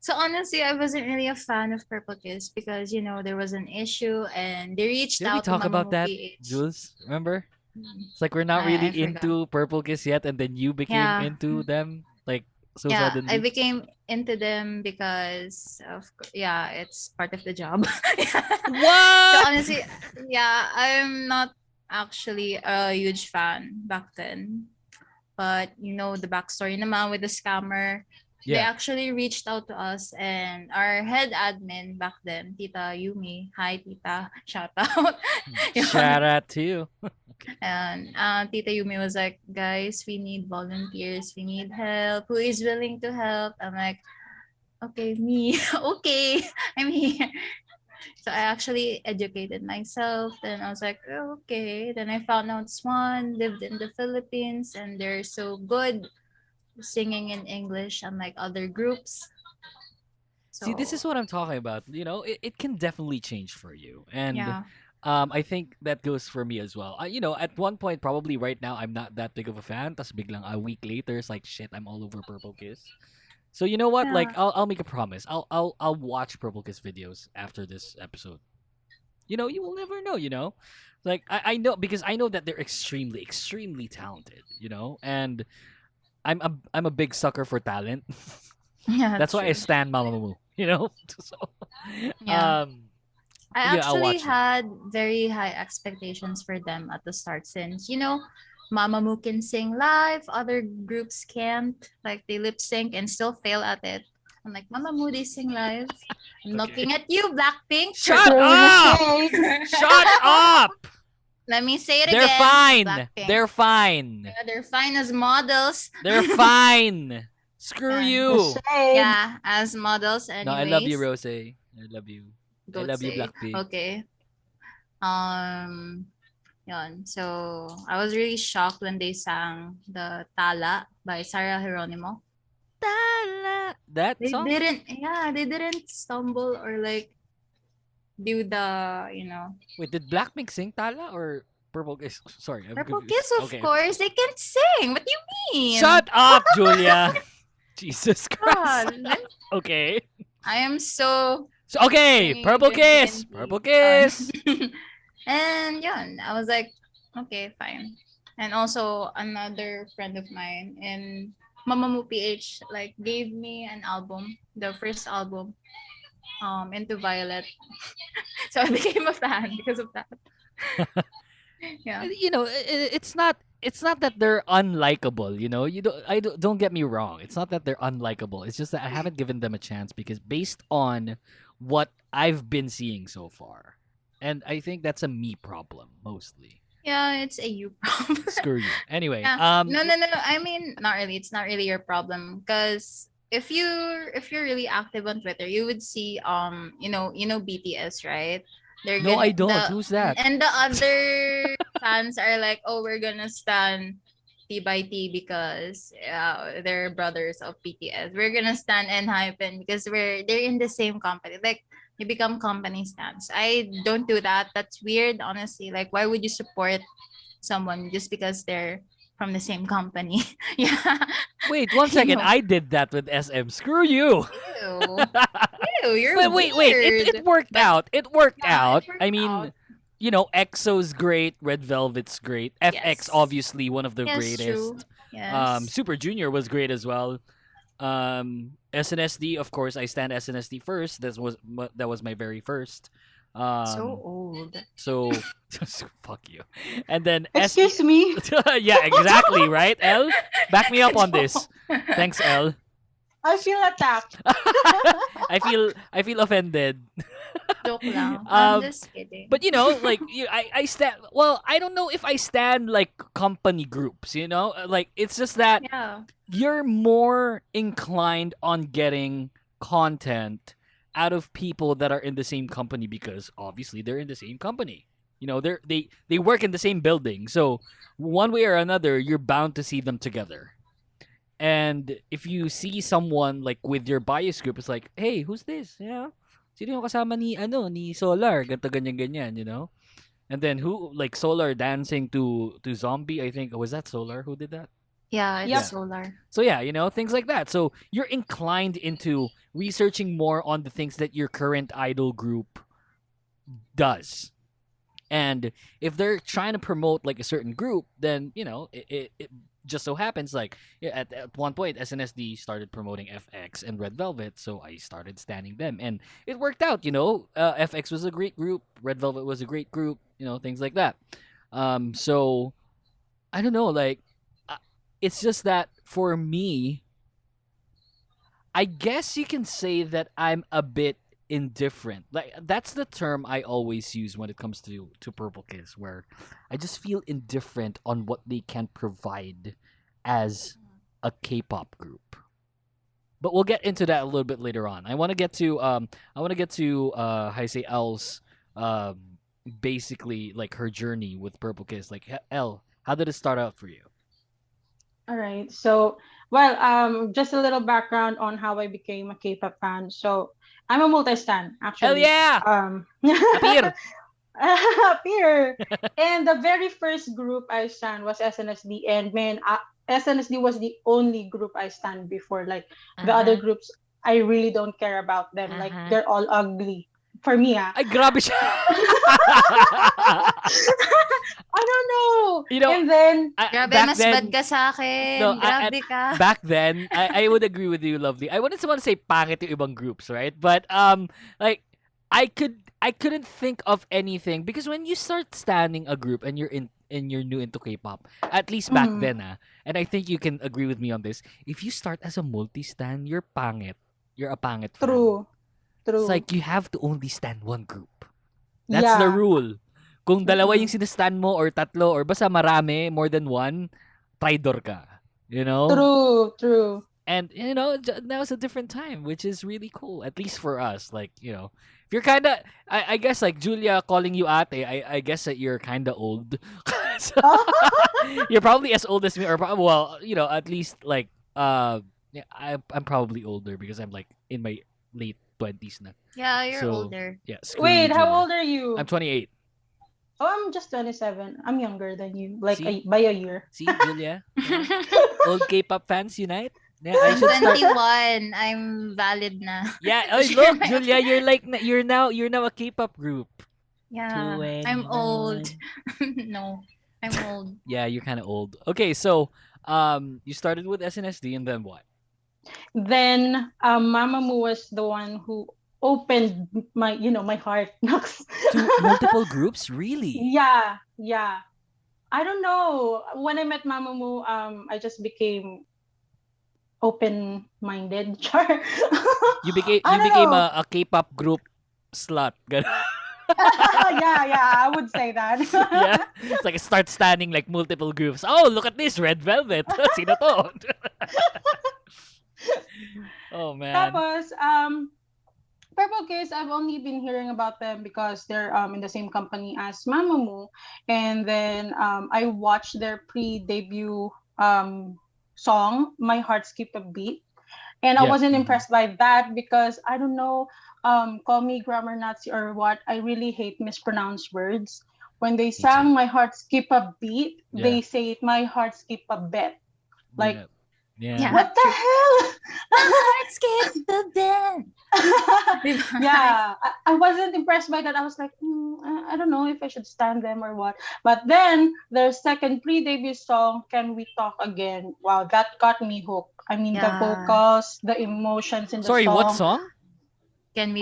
So honestly, I wasn't really a fan of Purple Kiss because there was an issue and they reached Did we out to talk about Mamamoo that, PH. Jules? Remember? It's like we're not I really forgot. into Purple Kiss yet, and then you became Yeah. into them like so Yeah, suddenly. I became into them because it's part of the job. What? So honestly, yeah, I'm not actually a huge fan back then. But the backstory naman with the scammer, they Yeah. actually reached out to us and our head admin back then, Tita Yumi. Hi, Tita. Shout out. Yun. Shout out to you. And Tita Yumi was like, guys, we need volunteers. We need help. Who is willing to help? I'm like, okay, me. Okay, I'm here. So I actually educated myself. Then I was like, oh, okay. Then I found out Swan lived in the Philippines and they're so good singing in English unlike other groups. See, this is So what I'm talking about. It can definitely change for you, and yeah. I think that goes for me as well. At one point, probably right now, I'm not that big of a fan. Tas biglang a week later, it's like shit. I'm all over Purple Kiss. So you know what? Like, Yeah. I'll make a promise. I'll watch Purple Kiss videos after this episode. You will never know. Like I know because I know that they're extremely extremely talented. And I'm a big sucker for talent. Yeah, That's why I true. stand Mamamoo. So Yeah. I I'll actually watch them. had very high expectations for them at the start since, Mamamoo can sing live, other groups can't. Like they lip sync and still fail at it. I'm like, Mamamoo, they sing live. I'm looking at you, Blackpink. Shut up! Shut up! Let me say it They're again. fine. Blackpink. They're fine. Yeah, they're fine as models. They're fine. Screw you. Yeah, as models anyways. No, I love you, Rose. I love you. I Don't love you, say. Blackpink. Okay. Yun. So, I was really shocked when they sang the Tala by Sarah Geronimo. That They song? didn't stumble or like do the. Wait, did Blackpink sing Tala or Purple Kiss? Sorry, I'm Purple confused. Kiss, of Okay. course. They can sing. What do you mean? Shut up, Julia. Jesus Christ. God, Okay. I am so Okay, singing Purple good Kiss. D&D. Purple Kiss. And yun, I was like, okay, fine. And also another friend of mine in Mamamoo PH like gave me an album, the first album, Into Violet. So I became a fan because of that. Yeah. It's not that they're unlikable, don't get me wrong. It's not that they're unlikable. It's just that I haven't given them a chance because based on what I've been seeing so far. And I think that's a me problem mostly. Yeah, it's a you problem. Screw you. Anyway, Yeah. No. I mean, not really. It's not really your problem because if you're really active on Twitter, you would see BTS, right? They're No, I don't. the- Who's that? And the other fans are like, oh, we're gonna stand T by T because they're brothers of BTS. We're gonna stand and hypen because they're in the same company. Like you become company stands. I don't do that. That's weird, honestly. Like, why would you support someone just because they're from the same company? Yeah. Wait, 1 second. I did that with SM. Screw you. Ew. Ew, you're But wait. weird. It worked out. It worked out. worked I mean, EXO's great. Red Velvet's great. FX, Yes. obviously, one of the Yes, greatest. true. Yes. Super Junior was great as well. SNSD, of course, I stand SNSD first. That was my very first. So old. So fuck you. And then Excuse me. yeah, exactly, right? Elle, back me up on this. Thanks, Elle. I feel attacked. I feel offended. Joke lang. I'm just kidding. But I stand. Well, I don't know if I stand like company groups. Like it's just that yeah. you're more inclined on getting content out of people that are in the same company because obviously they're in the same company. You know, they work in the same building. So one way or another, you're bound to see them together. And if you see someone like with your bias group, it's like, hey, who's this? Yeah. Sino yung kasama ni Solar? Ganto ganyan, you know? And then who, like Solar dancing to Zombie, I think. Was that Solar who did that? Yeah, it's Yeah. Solar. So yeah, you know, things like that. So you're inclined into researching more on the things that your current idol group does. And if they're trying to promote like a certain group, then, you know, it just so happens like at one point SNSD started promoting FX and Red Velvet, so I started standing them, and it worked out. You know, FX was a great group, Red Velvet was a great group, you know, things like that. So I don't know, like it's just that for me, I guess you can say that I'm a bit indifferent. Like that's the term I always use when it comes to Purple Kiss, where I just feel indifferent on what they can provide as a K-pop group. But we'll get into that a little bit later on. I want to get to Elle's basically like her journey with Purple Kiss. Like Elle, how did it start out for you? All right. So, well, just a little background on how I became a K-pop fan. So, I'm a multi-stan, actually. Hell yeah! Appear! Appear! And the very first group I stan was SNSD. And man, SNSD was the only group I stan before. Like, the other groups, I really don't care about them. Like, they're all ugly. For me, Ay, grabe siya. I don't know. You know, and then, Grabe, back mas then- bad ka sa akin. No, Grabe ka. Back then, I would agree with you, Lovely. I wouldn't want to say pangit yung ibang groups, right? But like I couldn't think of anything because when you start standing a group and you're new into K-pop, at least back then, and I think you can agree with me on this. If you start as a multi-stan, you're pangit. You're a pangit fan. True. It's like you have to only stand one group. That's the rule. Kung dalawa yung sinastan mo or tatlo or basta marami, more than one, traidor ka. You know? True. And, you know, that was a different time, which is really cool, at least for us. Like, you know, if you're kind of, I guess, like, Julia calling you ate, I guess that you're kind of old. So, you're probably as old as me, or, well, you know, at least, like, yeah, I'm probably older because I'm, like, in my late 20s na. Yeah, you're So, older. Yeah. Wait, how Julia. old are you? I'm 28. Oh, I'm just 27. I'm younger than you, like See? by a year. See, Julia? Yeah. Old K-pop fans unite? Yeah, I should start. 21. I'm valid na. Yeah, oh, look, Julia, you're now a K-pop group. Yeah, I'm old. No, I'm old. Yeah, you're kind of old. Okay, so you started with SNSD and then what? Then Mamamoo was the one who opened my heart. To multiple groups, really? Yeah. I don't know. When I met Mamamoo, I just became open-minded. Char. You became a K-pop group slut. yeah, I would say that. Yeah, it's like start standing like multiple groups. Oh, look at this Red Velvet. Sino to? Oh man. Tapos, Purple Kiss, I've only been hearing about them because they're in the same company as Mamamoo, and then I watched their pre-debut song, My Heart Skipped a Beat, and I wasn't impressed by that because I don't know, call me grammar Nazi or what, I really hate mispronounced words. When they sang My Heart Skip a Beat, they say it, My Heart Skip a Bet. Like, yeah. What the hell? Heart skip the bed. Yeah, I wasn't impressed by that. I was like, I don't know if I should stand them or what. But then their second pre-debut song, Can We Talk Again? Wow, that got me hooked. I mean, the vocals, the emotions in the song. Sorry, what song? Can we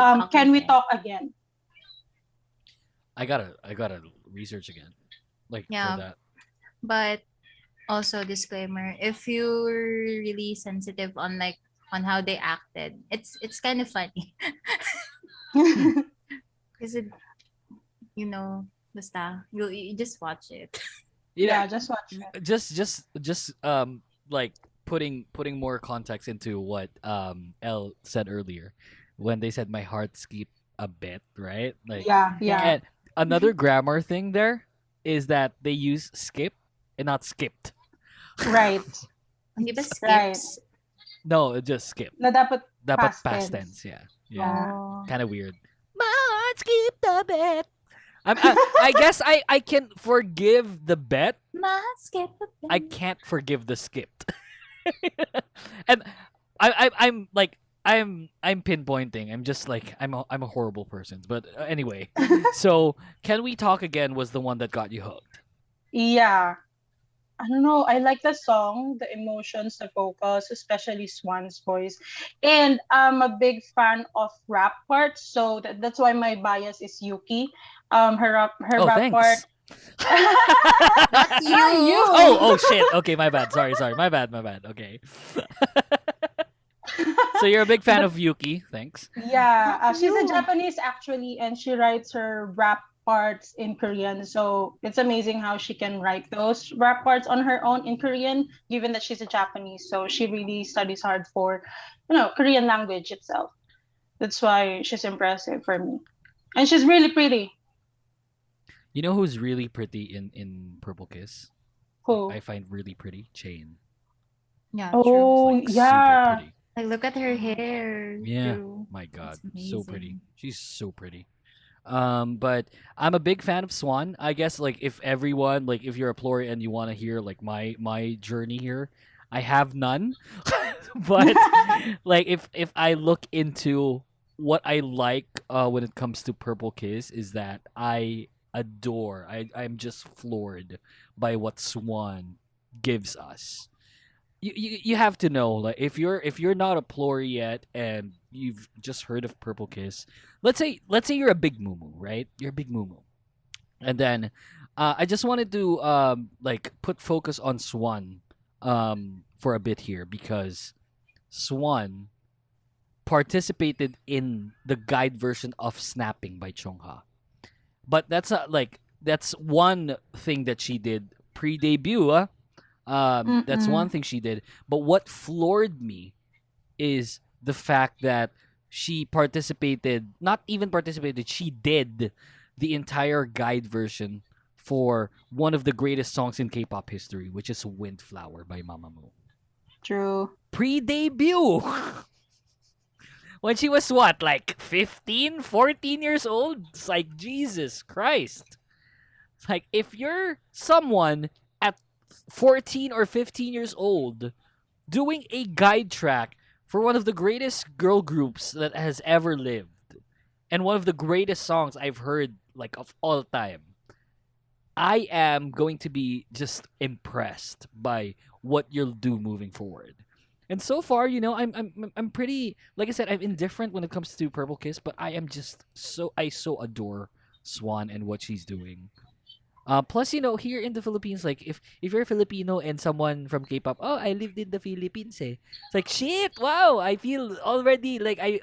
talk again? I gotta research again. Like for that. But also disclaimer, if you're really sensitive on how they acted, it's kind of funny. Because it, basta, you just watch it. Yeah, just watch it. Just like putting more context into what Elle said earlier. when they said my heart skipped a bit, right? Like, Yeah, yeah. and another grammar thing there is that they use skip and not skipped. Right. Di ba Right. skips? No, it just skip. Na dapat Dapat past tense. tense. Yeah, Yeah. Oh. kind of weird. My heart skipped a bit. I guess I can forgive the bet. Ma skip. I can't forgive the skipped. And I'm like I'm pinpointing. I'm just like I'm a horrible person. But anyway, so Can We Talk Again was the one that got you hooked. Yeah. I don't know. I like the song, the emotions, the vocals, especially Swan's voice. And I'm a big fan of rap parts, so that's why my bias is Yuki. Her Oh, rap thanks. part. Not you. Oh shit. Okay, my bad. Sorry. My bad. Okay. So you're a big fan of Yuki. Thanks. Yeah, she's a Japanese actually, and she writes her rap parts in Korean. So it's amazing how she can write those rap parts on her own in Korean, given that she's a Japanese. So she really studies hard for, Korean language itself. That's why she's impressive for me, and she's really pretty. You know who's really pretty in Purple Kiss? Who? I find really pretty? Chain. Yeah, Oh, Like, super yeah. pretty. Like, look at her hair. Yeah. too. My God, It's so pretty. amazing. She's so pretty. But I'm a big fan of Swan. I guess like if everyone like if you're a Plory and you want to hear like my journey here, I have none. But like if I look into what I like when it comes to Purple Kiss is that I'm just floored by what Swan gives us. You have to know, like if you're not a Plory yet and you've just heard of Purple Kiss, let's say you're a big Mumu, right? You're a big Mumu, and then I just wanted to like put focus on Swan for a bit here because Swan participated in the guide version of Snapping by Chungha. But that's one thing that she did pre-debut. That's one thing she did. But what floored me is the fact that she participated, not even participated, she did the entire guide version for one of the greatest songs in K-pop history, which is Windflower by Mamamoo. True. Pre-debut. When she was what, like 15, 14 years old? It's like, Jesus Christ. It's like, if you're someone at 14 or 15 years old doing a guide track for one of the greatest girl groups that has ever lived and one of the greatest songs I've heard like of all time, I am going to be just impressed by what you'll do moving forward. And so far, I'm pretty, like I said, I'm indifferent when it comes to Purple Kiss, but I am just I so adore Swan and what she's doing. Plus, here in the Philippines, like if you're Filipino and someone from K-pop, oh, I lived in the Philippines, eh. It's like shit. Wow, I feel already like I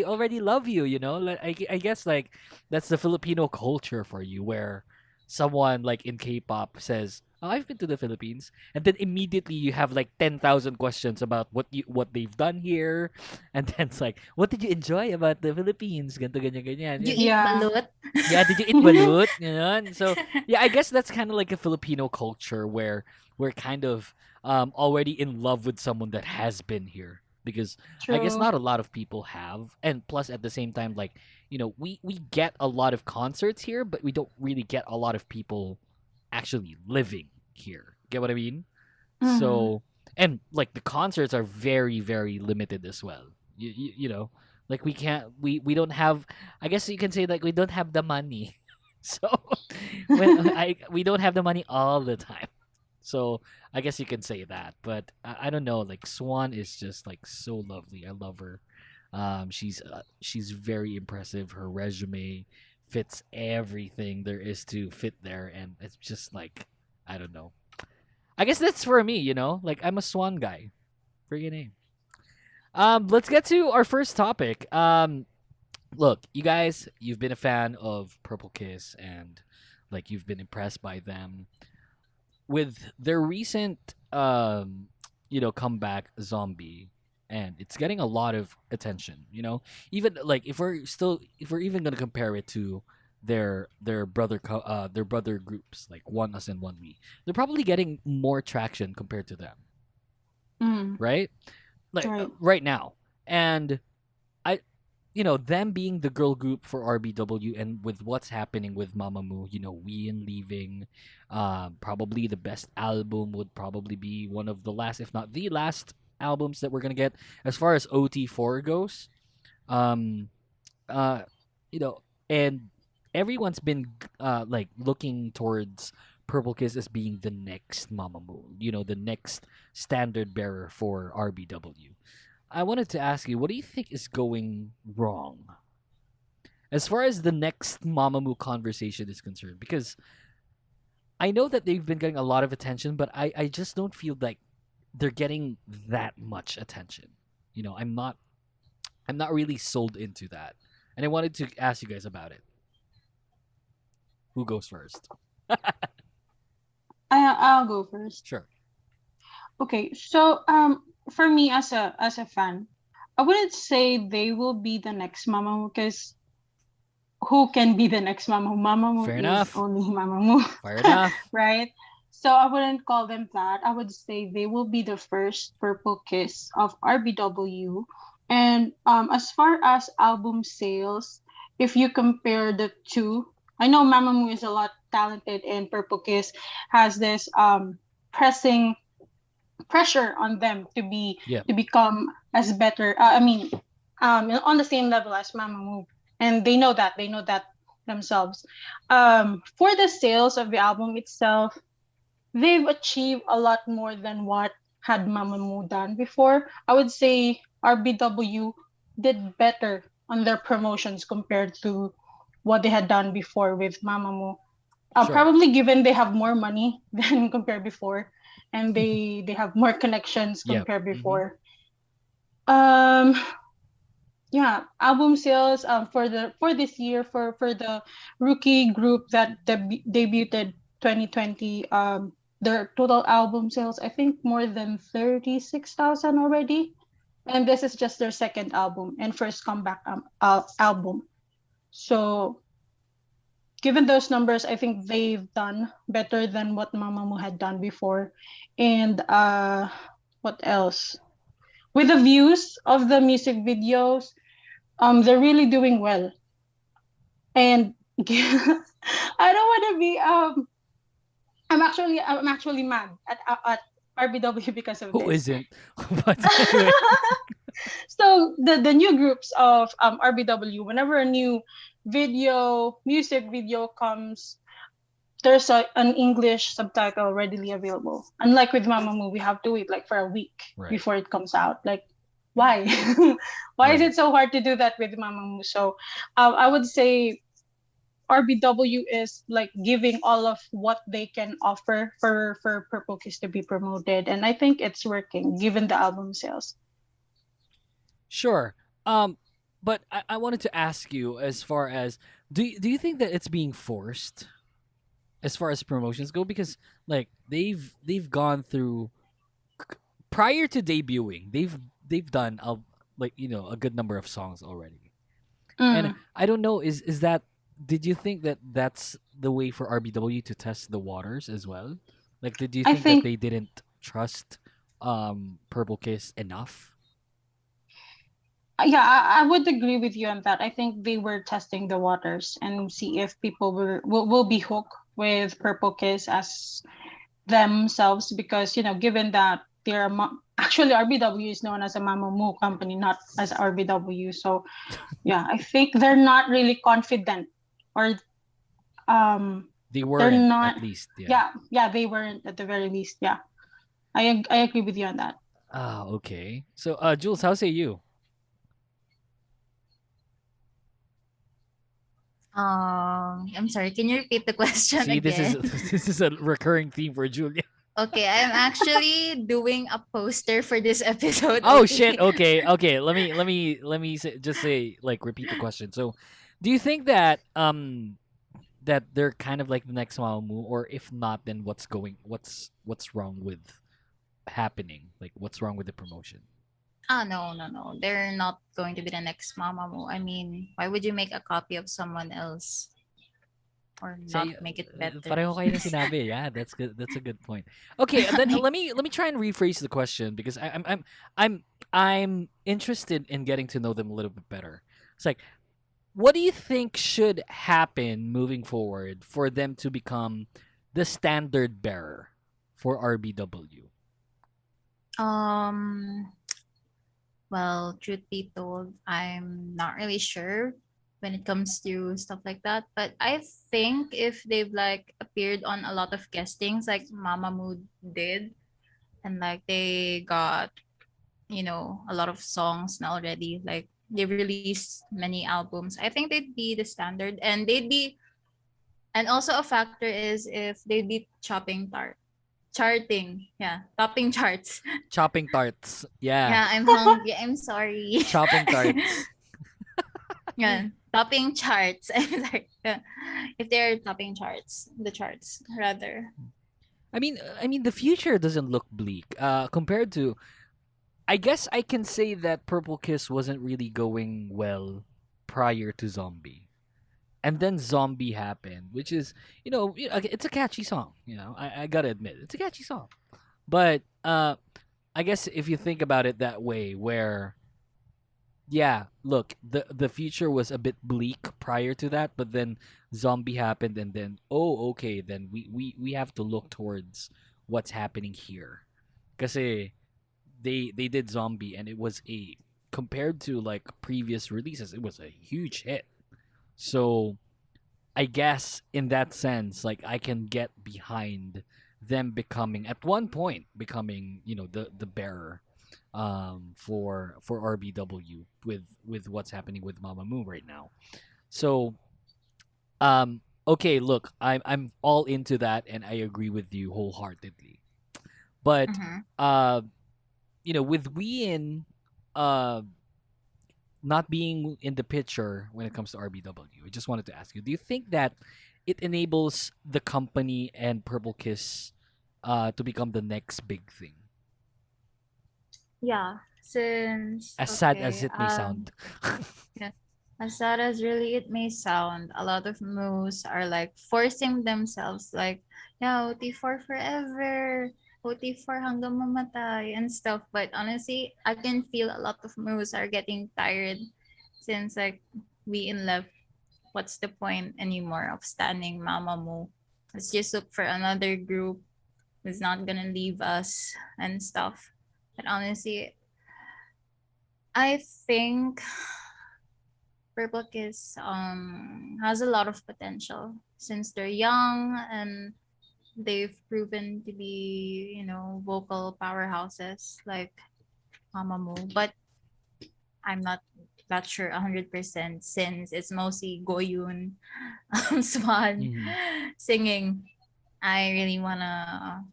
already love you. Like I guess like that's the Filipino culture for you, where someone like in K-pop says, "Oh, I've been to the Philippines," and then immediately you have like 10,000 questions about what they've done here, and then it's like, "What did you enjoy about the Philippines?" Ganto, ganyan, ganyan. You eat balut? Yeah, did you eat balut? So yeah, I guess that's kind of like a Filipino culture where we're kind of already in love with someone that has been here, because I guess True. not a lot of people have, and plus at the same time, like we get a lot of concerts here, but we don't really get a lot of people actually living here. Get what I mean? Mhm. So, and like the concerts are very very limited as well. Like we don't have, I guess you can say, like we don't have the money. So we don't have the money all the time. So I guess you can say that, but I don't know. Like Swan is just like so lovely. I love her. She's very impressive. Her resume fits everything there is to fit there, and it's just like, I don't know. I guess that's for me. Like I'm a Swan guy. Friggin' name. Let's get to our first topic. Look, you guys, you've been a fan of Purple Kiss and like you've been impressed by them with their recent comeback, Zombie. and it's getting a lot of attention. You know, even like if we're even gonna compare it to their brother groups like One Us and One We, they're probably getting more traction compared to them, Mm. right? Like Right. right now, and I, them being the girl group for RBW, and with what's happening with Mamamoo, Wheein leaving, probably the best album would probably be one of the last, if not the last, albums that we're gonna get as far as OT4 goes. Um, you know, and everyone's been like looking towards Purple Kiss as being the next Mamamoo, the next standard bearer for RBW. I wanted to ask you, what do you think is going wrong as far as the next Mamamoo conversation is concerned? Because I know that they've been getting a lot of attention, but I just don't feel like they're getting that much attention. I'm not really sold into that. And I wanted to ask you guys about it. Who goes first? I'll go first. Sure. Okay, so for me as a fan, I wouldn't say they will be the next Mamamoo, because who can be the next Mamamoo? Mamamoo Fair is enough. only Mamamoo. Fair enough. Right? So I wouldn't call them that. I would say they will be the first Purple Kiss of RBW. And as far as album sales, if you compare the two, I know Mamamoo is a lot talented, and Purple Kiss has this pressing pressure on them to become as better. On the same level as Mamamoo, and they know that themselves. For the sales of the album itself, they've achieved a lot more than what had Mamamoo done before. I would say RBW did better on their promotions compared to what they had done before with Mamamoo. Sure. Probably given they have more money than compared before, and they have more connections compared before. Album sales for this year for the rookie group that debuted 2020, their total album sales, I think, more than 36,000 already, and this is just their second album and first comeback album. So given those numbers, I think they've done better than what Mamamoo had done before. And what else? With the views of the music videos, they're really doing well. And I don't want to be I'm actually mad at RBW because of Who this. isn't? But anyway. So the new groups of RBW, whenever a new music video comes, there's an English subtitle readily available. Unlike with Mamamoo, we have to wait like for a week before it comes out. Like, why? Why is it so hard to do that with Mamamoo? So I would say RBW is like giving all of what they can offer for Purple Kiss to be promoted, and I think it's working given the album sales. Sure. But I wanted to ask you, as far as do you think that it's being forced as far as promotions go? Because like they've gone through, prior to debuting, they've done a good number of songs already. And I don't know, is that, did you think that that's the way for RBW to test the waters as well? Like, did you think that they didn't trust Purple Kiss enough? Yeah, I would agree with you on that. I think they were testing the waters and see if people will be hooked with Purple Kiss as themselves, because given that they're actually, RBW is known as a Mamamoo company, not as RBW. So yeah, I think they're not really confident, or they weren't, they're not, at least. Yeah, they weren't at the very least. Yeah, I agree with you on that. Okay. So Jules, how say you? I'm sorry. Can you repeat the question See, again? this is a recurring theme for Julia. Okay, I'm actually doing a poster for this episode. Oh shit. Okay. Let me say, like, repeat the question. So, do you think that that they're kind of like the next Mamamoo, or if not, then what's wrong with happening? Like, what's wrong with the promotion? No. They're not going to be the next Mamamoo. I mean, why would you make a copy of someone else or not Say, make it better? pareho kayo ng sinabi. Yeah, that's good. That's a good point. Okay, then let me try and rephrase the question because I'm interested in getting to know them a little bit better. It's like, what do you think should happen moving forward for them to become the standard bearer for RBW? Well, truth be told, I'm not really sure when it comes to stuff like that. But I think if they've like appeared on a lot of guestings like Mamamoo did, and like they got, a lot of songs now already, like they've released many albums, I think they'd be the standard, and and also a factor is if they'd be charting, yeah, topping charts. Chopping tarts. Yeah. Yeah, I'm hungry. I'm sorry. Chopping tarts. Yeah, topping charts. I'm like, if they're topping the charts rather. I mean, the future doesn't look bleak. Compared to, I guess I can say that Purple Kiss wasn't really going well prior to Zombie, and then Zombie happened, which is it's a catchy song. I gotta admit it's a catchy song, but I guess if you think about it that way, where yeah, look, the future was a bit bleak prior to that, but then Zombie happened, and then okay, then we have to look towards what's happening here, because they did Zombie, and it was compared to like previous releases, it was a huge hit. So I guess in that sense, like I can get behind them at one point becoming the bearer for RBW with what's happening with Mamamoo right now. So okay, look, I'm all into that, and I agree with you wholeheartedly. But with Wien not being in the picture when it comes to RBW, I just wanted to ask you, do you think that it enables the company and Purple Kiss to become the next big thing? Yeah, since As sad as it may sound. Yeah, as sad as really it may sound, a lot of moves are like forcing themselves, like, yeah, OT4 forever, OT4 hanggang mamatay and stuff. But honestly, I can feel a lot of moves are getting tired since like we in left. What's the point anymore of standing Mamamoo? Let's just look for another group who's not gonna leave us and stuff. But honestly, I think Purple Kiss has a lot of potential since they're young and they've proven to be, vocal powerhouses like Mamamoo. But I'm not that sure 100% since it's mostly Goyun, Swan singing. I really wanna,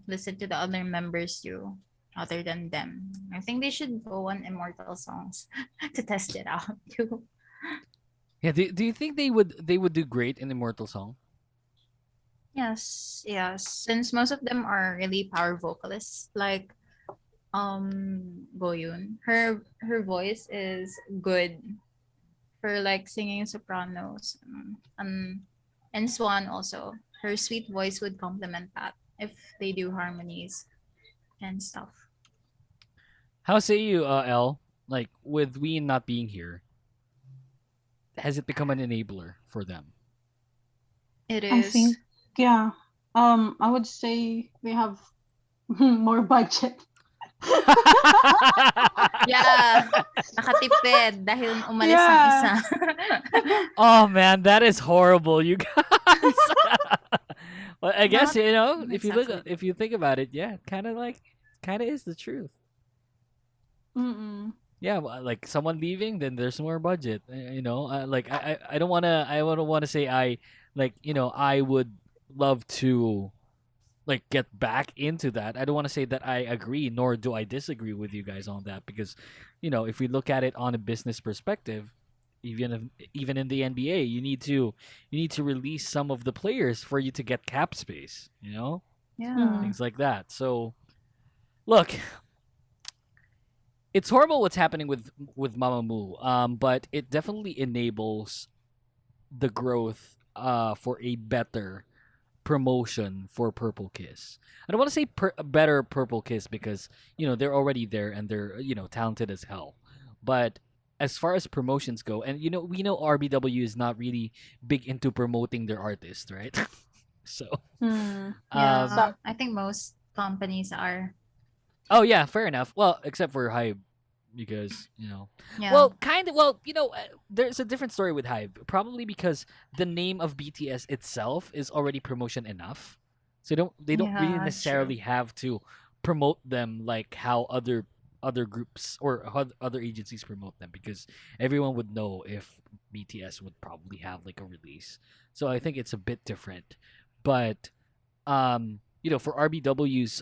listen to the other members too, other than them. I think they should go on Immortal songs to test it out too. Yeah, do you think they would do great in Immortal song? Yes. Since most of them are really power vocalists, like Goyun. Her voice is good for like singing sopranos. And Swan also. Her sweet voice would complement that if they do harmonies and stuff. How say you, Elle? Like with Ween not being here, has it become an enabler for them? It is. I think, yeah. I would say they have more budget. Yeah, nakatipid dahil umalis ang isa. Oh man, that is horrible, you guys. Well, I guess if you think about it, yeah, kind of is the truth. Yeah, like someone leaving, then there's more budget. Like I don't wanna say I would love to like get back into that. I don't want to say that I agree, nor do I disagree with you guys on that, because if we look at it on a business perspective, even in the NBA, you need to release some of the players for you to get cap space, Yeah. things like that. So look, it's horrible what's happening with Mamamoo. But it definitely enables the growth for a better promotion for Purple Kiss. I don't want to say a better Purple Kiss because they're already there and they're talented as hell. But as far as promotions go, and we know RBW is not really big into promoting their artists, right? So Yeah, I think most companies are. oh yeah, fair enough. Well, except for Hybe, because Yeah. well, kind of. Well, there's a different story with Hybe. Probably because the name of BTS itself is already promotion enough, so they don't really Yeah, necessarily have to promote them like how other groups or other agencies promote them, because everyone would know if BTS would probably have like a release. So I think it's a bit different, but for RBW's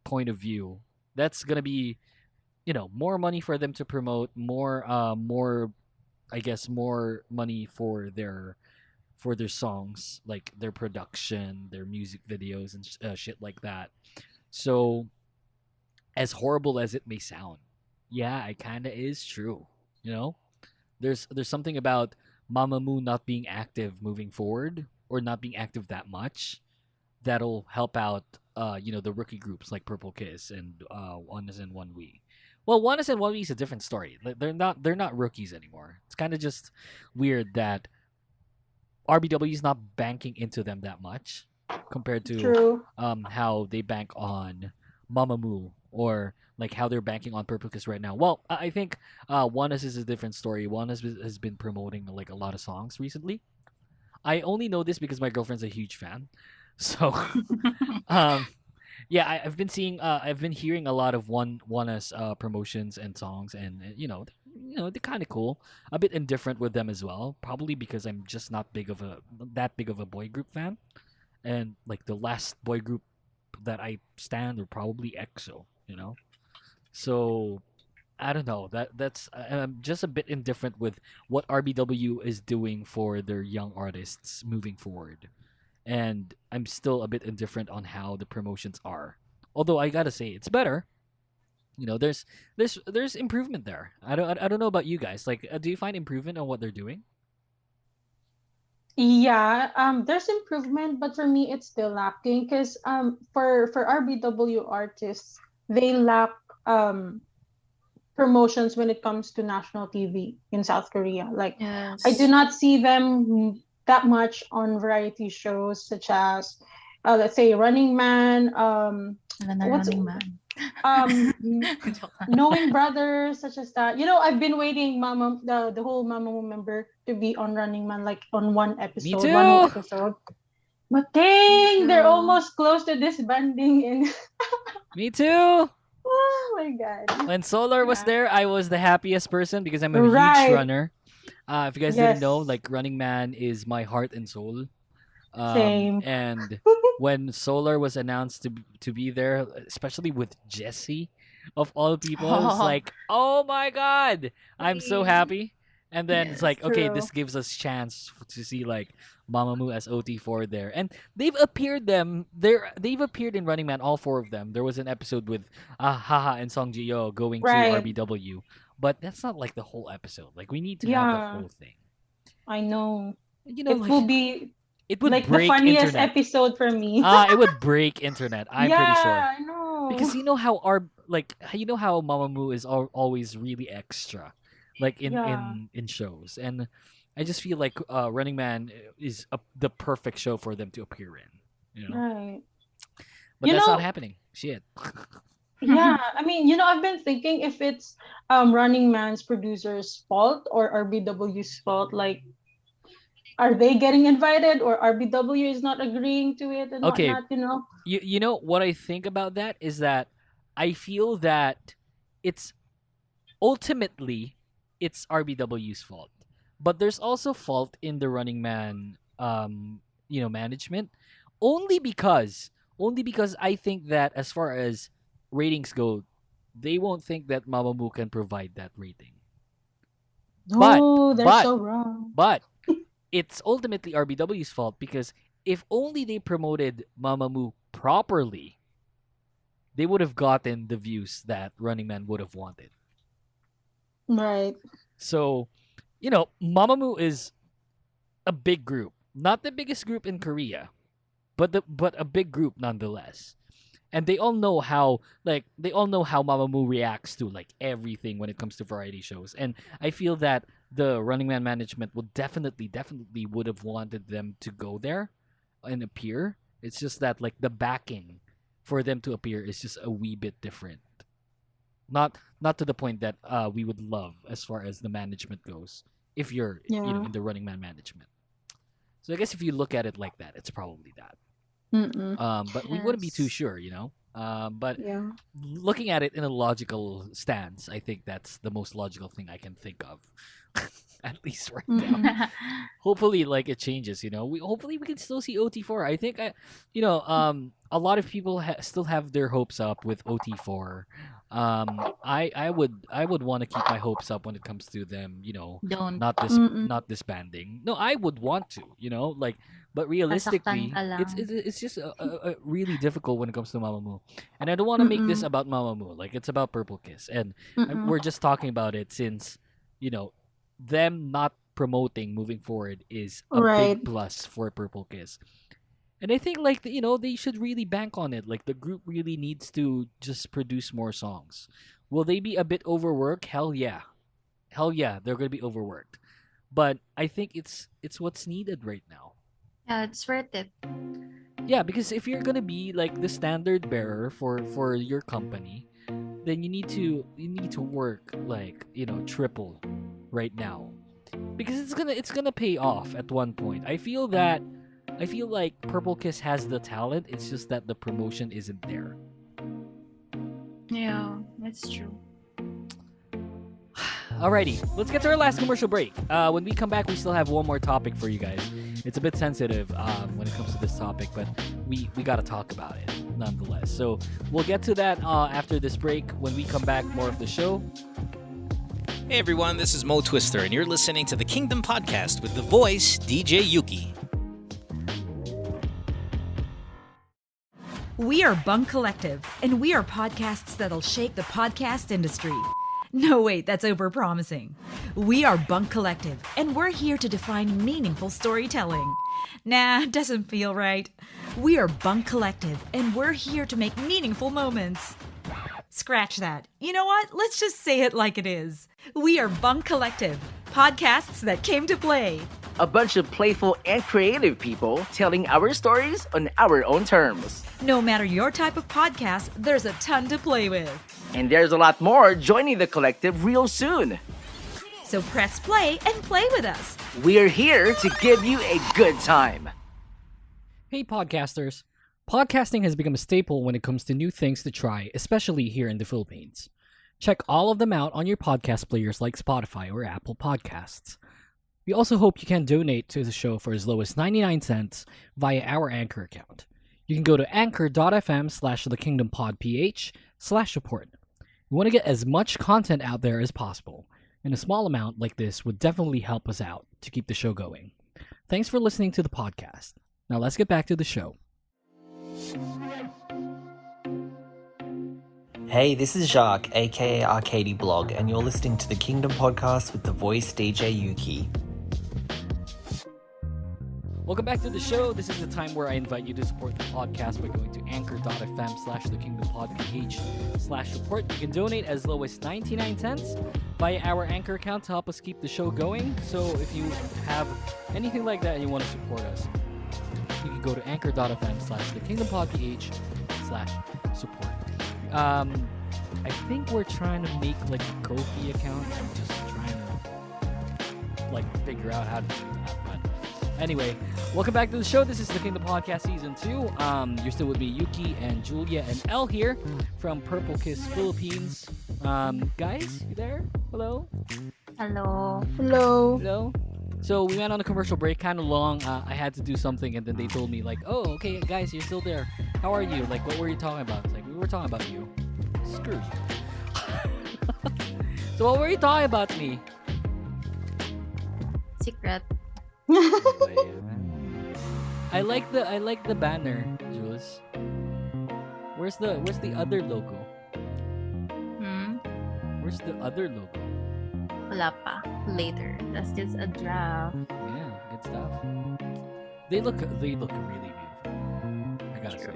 point of view, that's gonna be more money for them to promote, more I guess more money for their songs, like their production, their music videos and shit like that. So as horrible as it may sound, yeah, it kind of is true. There's something about Mamamoo not being active moving forward, or not being active that much, that'll help out the rookie groups like Purple Kiss and One and One We. Well, One and One We is a different story. They're not rookies anymore. It's kind of just weird that RBW is not banking into them that much compared to True. how they bank on Mamamoo, or like how they're banking on Purple Kiss right now. Well, I think One is a different story. One has been promoting like a lot of songs recently. I only know this because my girlfriend's a huge fan. So, yeah, I've been hearing a lot of One's promotions and songs, and they're kind of cool. A bit indifferent with them as well, probably because I'm just not that big of a boy group fan, and like the last boy group that I stand are probably EXO. So I don't know. That's I'm just a bit indifferent with what RBW is doing for their young artists moving forward, and I'm still a bit indifferent on how the promotions are. Although I gotta say it's better. There's improvement there. I don't know about you guys. Like, do you find improvement on what they're doing? Yeah, there's improvement, but for me, it's still lacking because for RBW artists, they lack promotions when it comes to national TV in South Korea. Like, Yes. I do not see them that much on variety shows such as, let's say, Running Man. Running Man. Knowing Brothers, such as that. I've been waiting the whole Mamamoo member to be on Running Man, like on one episode. Me too. One more episode. But dang, they're almost close to disbanding. And Me too. oh my god. When Solar was there, I was the happiest person because I'm a Right. huge runner. If you guys Yes. didn't know, like Running Man is my heart and soul. Same. And when Solar was announced to be there, especially with Jesse, of all people, it's like, oh my god, I'm so happy. And then it's like, okay, true. this gives us chance to see like Mamamoo as OT4 there, and they've appeared in Running Man, all four of them. There was an episode with Haha and Song Ji-yo going Right. to RBW, but that's not like the whole episode. Like we need to have Yeah. the whole thing. I know. You know, It like, will be it would like the break funniest internet. episode for me. It would break internet. I'm yeah, pretty sure. I know. Because how how Mamamoo is always really extra, like Yeah. in shows, and I just feel like Running Man is the perfect show for them to appear in. Right. But You that's know- not happening. Shit. Yeah, I mean, I've been thinking if it's Running Man's producer's fault or RBW's fault. Like, are they getting invited or RBW is not agreeing to it and Okay. whatnot? You know what I think about that is that I feel that it's ultimately it's RBW's fault, but there's also fault in the Running Man management, only because I think that as far as ratings go, they won't think that Mamamoo can provide that rating. No, they're but- so wrong. But it's ultimately RBW's fault because if only they promoted Mamamoo properly, they would have gotten the views that Running Man would have wanted. Right. So, Mamamoo is a big group, not the biggest group in Korea, but a big group nonetheless. And they all know how Mamamoo reacts to like everything when it comes to variety shows. And I feel that the Running Man management would definitely would have wanted them to go there and appear. It's just that like the backing for them to appear is just a wee bit different. Not to the point that we would love as far as the management goes. If you're in the Running Man management. So I guess if you look at it like that, it's probably that. But we wouldn't be too sure, But looking at it in a logical stance, I think that's the most logical thing I can think of, at least right now. Hopefully, like it changes. Hopefully we can still see OT4. I think a lot of people still have their hopes up with OT4. I would want to keep my hopes up when it comes to them. Not disbanding. No, I would want to. But realistically, it's just a really difficult when it comes to Mamamoo. And I don't want to make this about Mamamoo. Like it's about Purple Kiss, and we're just talking about it since them not promoting moving forward is a big plus for Purple Kiss. And I think they should really bank on it. Like the group really needs to just produce more songs. Will they be a bit overworked? Hell yeah, they're gonna be overworked. But I think it's what's needed right now. Yeah, it's worth it. Yeah, because if you're gonna be like the standard bearer for your company, then you need to work like triple right now, because it's gonna pay off at one point. I feel like Purple Kiss has the talent. It's just that the promotion isn't there. Yeah, that's true. Alrighty, let's get to our last commercial break. When we come back, we still have one more topic for you guys. It's a bit sensitive when it comes to this topic, but we gotta talk about it nonetheless. So we'll get to that after this break. When we come back, more of the show. Hey everyone, this is Mo Twister, and you're listening to the Kingdom Podcast with the voice DJ Yuuki. We are Bunk Collective, and we are podcasts that'll shake the podcast industry. No, wait, that's overpromising. We are Bunk Collective, and we're here to define meaningful storytelling. Nah, doesn't feel right. We are Bunk Collective, and we're here to make meaningful moments. Scratch that. You know what? Let's just say it like it is. We are Bunk Collective, podcasts that came to play. A bunch of playful and creative people telling our stories on our own terms. No matter your type of podcast, there's a ton to play with. And there's a lot more joining the collective real soon. So press play and play with us. We're here to give you a good time. Hey podcasters. Podcasting has become a staple when it comes to new things to try, especially here in the Philippines. Check all of them out on your podcast players like Spotify or Apple Podcasts. We also hope you can donate to the show for as low as 99 cents via our Anchor account. You can go to anchor.fm/thekingdompodph/support. We want to get as much content out there as possible, and a small amount like this would definitely help us out to keep the show going. Thanks for listening to the podcast. Now let's get back to the show. Hey, this is Jacques, aka Arcady Blog, and you're listening to the Kingdom Podcast with the voice DJ Yuuki. Welcome back to the show. This is the time where I invite you to support the podcast by going to anchor.fm/thekingdompodph/support. You can donate as low as 99 cents via our Anchor account to help us keep the show going. So if you have anything like that and you want to support us, you can go to anchor.fm/thekingdompodph/support. I think we're trying to make like a Ko-fi account. I'm just trying to like figure out how to do that. But anyway, welcome back to the show. This is the Kingdom Podcast Season 2. You're still with me, Yuuki and Julia and Elle here from Purple Kiss Philippines. Guys, you there? Hello? Hello. Hello. Hello? So we went on a commercial break, kind of long. I had to do something, and then they told me like, "Oh, okay, guys, you're still there. How are you? Like, what were you talking about?" It's like, we were talking about you. Screw you. So what were you talking about me? Secret. I like the banner, Jules. Where's the other logo? Where's the other logo? Wala pa. Later. That's just a draft. Yeah, good stuff. They look really beautiful. I gotta say.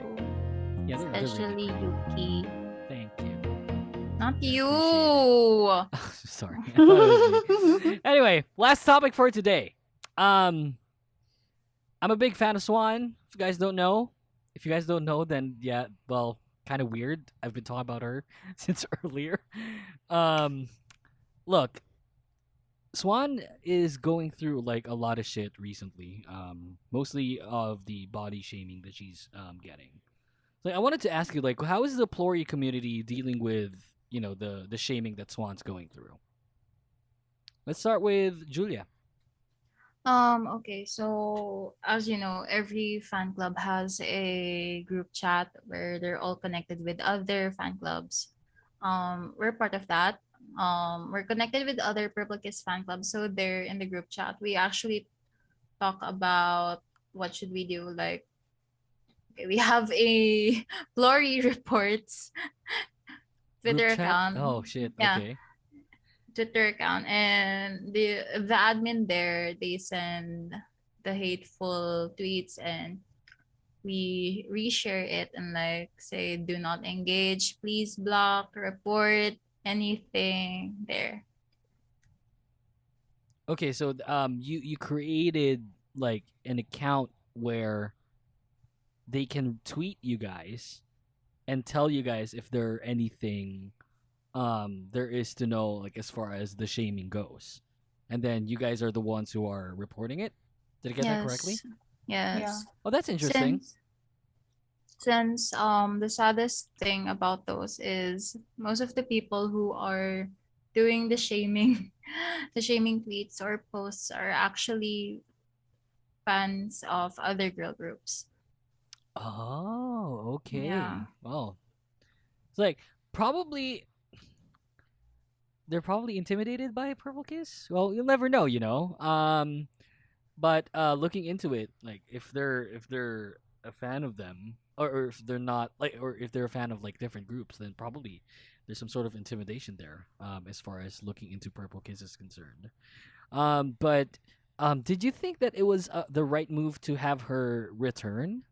Yeah, they're Especially really good. Yuuki. Thank you. Not you. Sorry. I thought it was me. Anyway, last topic for today. I'm a big fan of Swan. If you guys don't know, then yeah, well, kind of weird. I've been talking about her since earlier. Look, Swan is going through like a lot of shit recently. Mostly of the body shaming that she's getting. Like, I wanted to ask you, like, how is the Plory community dealing with, you know, the shaming that Swan's going through? Let's start with Julia. Okay, so as you know, every fan club has a group chat where they're all connected with other fan clubs. We're part of that. We're connected with other Purple Kiss fan clubs, so they're in the group chat. We actually talk about what should we do. Like, okay, we have a Glory reports Twitter Group chat? account. Oh shit. Yeah. Okay. Twitter account, and the admin there, they send the hateful tweets, and we reshare it and like say do not engage, please block, report, anything there. Okay, so you created like an account where they can tweet you guys and tell you guys if there are anything there is to know, like as far as the shaming goes, and then you guys are the ones who are reporting it. Did I get that correctly? Yes. Yeah. Oh, that's interesting. Since the saddest thing about those is most of the people who are doing the shaming the shaming tweets or posts are actually fans of other girl groups. Oh, okay. Yeah. Well, it's like they're probably intimidated by Purple Kiss. Well, you'll never know, you know. But looking into it, like if they're a fan of them, or if they're not, like, or if they're a fan of like different groups, then probably there's some sort of intimidation there. As far as looking into Purple Kiss is concerned. But did you think that it was the right move to have her return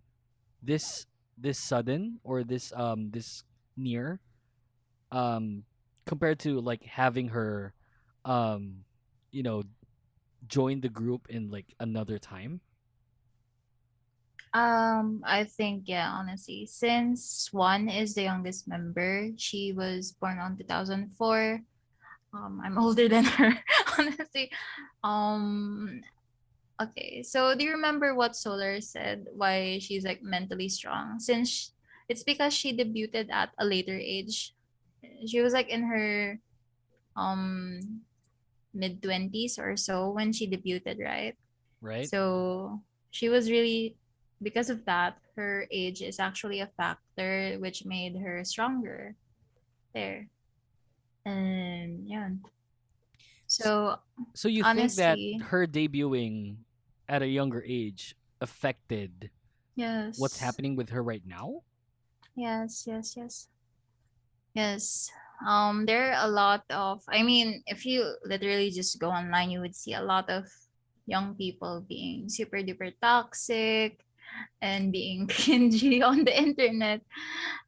this sudden, or this near, compared to like having her you know, join the group in like another time? I think, yeah, honestly, since Swan is the youngest member, she was born on 2004. I'm older than her, honestly. Okay, so do you remember what Solar said? Why she's like mentally strong? It's because she debuted at a later age. She was like in her mid-20s or so when she debuted, right? Right. So she was really, because of that, her age is actually a factor which made her stronger there. And yeah. So you honestly, think that her debuting at a younger age affected yes, what's happening with her right now? Yes. There are a lot of, I mean, if you literally just go online, you would see a lot of young people being super duper toxic and being cringy on the internet.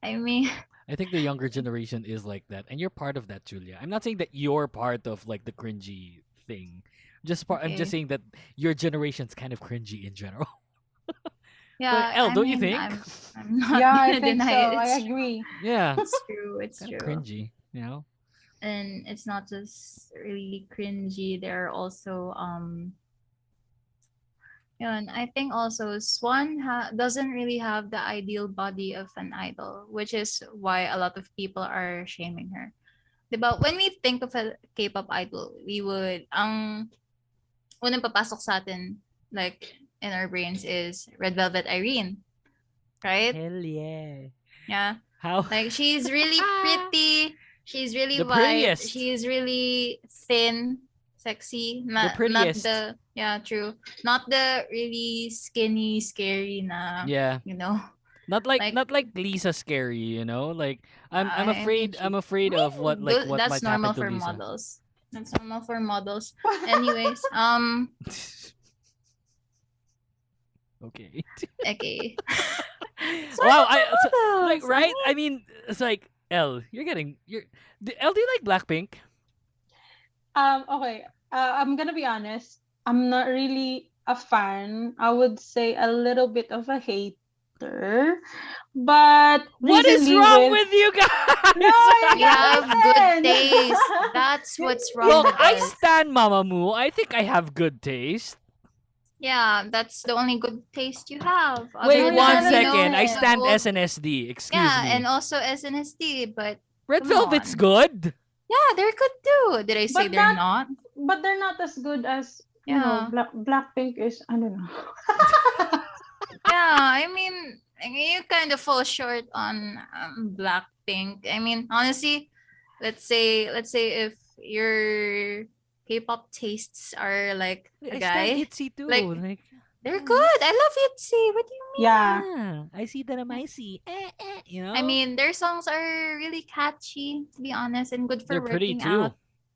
I mean, I think the younger generation is like that, and you're part of that, Julia. I'm not saying that you're part of like the cringy thing. I'm just Okay. saying that your generation's kind of cringy in general. yeah, Elle, I don't you mean, think? I'm not Yeah, I gonna think so. deny it. I It's agree. Yeah, It's true. It's kind of true. cringy, you know. And it's not just really cringy. There are also yun, I think also Swan doesn't really have the ideal body of an idol, which is why a lot of people are shaming her. Diba? When we think of a K-pop idol, we would unang papasok sa atin, like in our brains, is Red Velvet Irene, right? Hell yeah. Yeah. How? Like she's really pretty. She's really The white. prettiest. She's really thin, sexy. Not prettiest. yeah, true. Not the really skinny, scary na, Yeah. you know. Not like Lisa scary, you know? Like I'm afraid of what That's might normal happen to for Lisa. models. That's normal for models. Anyways, Okay. okay. Wow, like models, right? I mean, it's like Elle, Elle, do you like Blackpink? Okay. I'm gonna be honest. I'm not really a fan. I would say a little bit of a hater. But What is recently wrong with you guys? No, You have good listen. taste. That's what's wrong Look, with I us. stand Mamamoo. I think I have good taste. Yeah, that's the only good taste you have. Wait, Other one than, second. I the stand old- SNSD. Excuse Yeah, me. and also SNSD, but Red come Velvet's on. good. Yeah, they're good too. Did I say But they're not? But they're not as good as Yeah. Blackpink is. I don't know. Yeah, I mean, you kind of fall short on Blackpink. I mean, honestly, let's say if your K-pop tastes are like a I guy, stand ITZY too. like they're good. I love ITZY. What do you mean? Yeah. I see that I'm icy. You know? I mean, their songs are really catchy, to be honest, and good for They're pretty working too. out.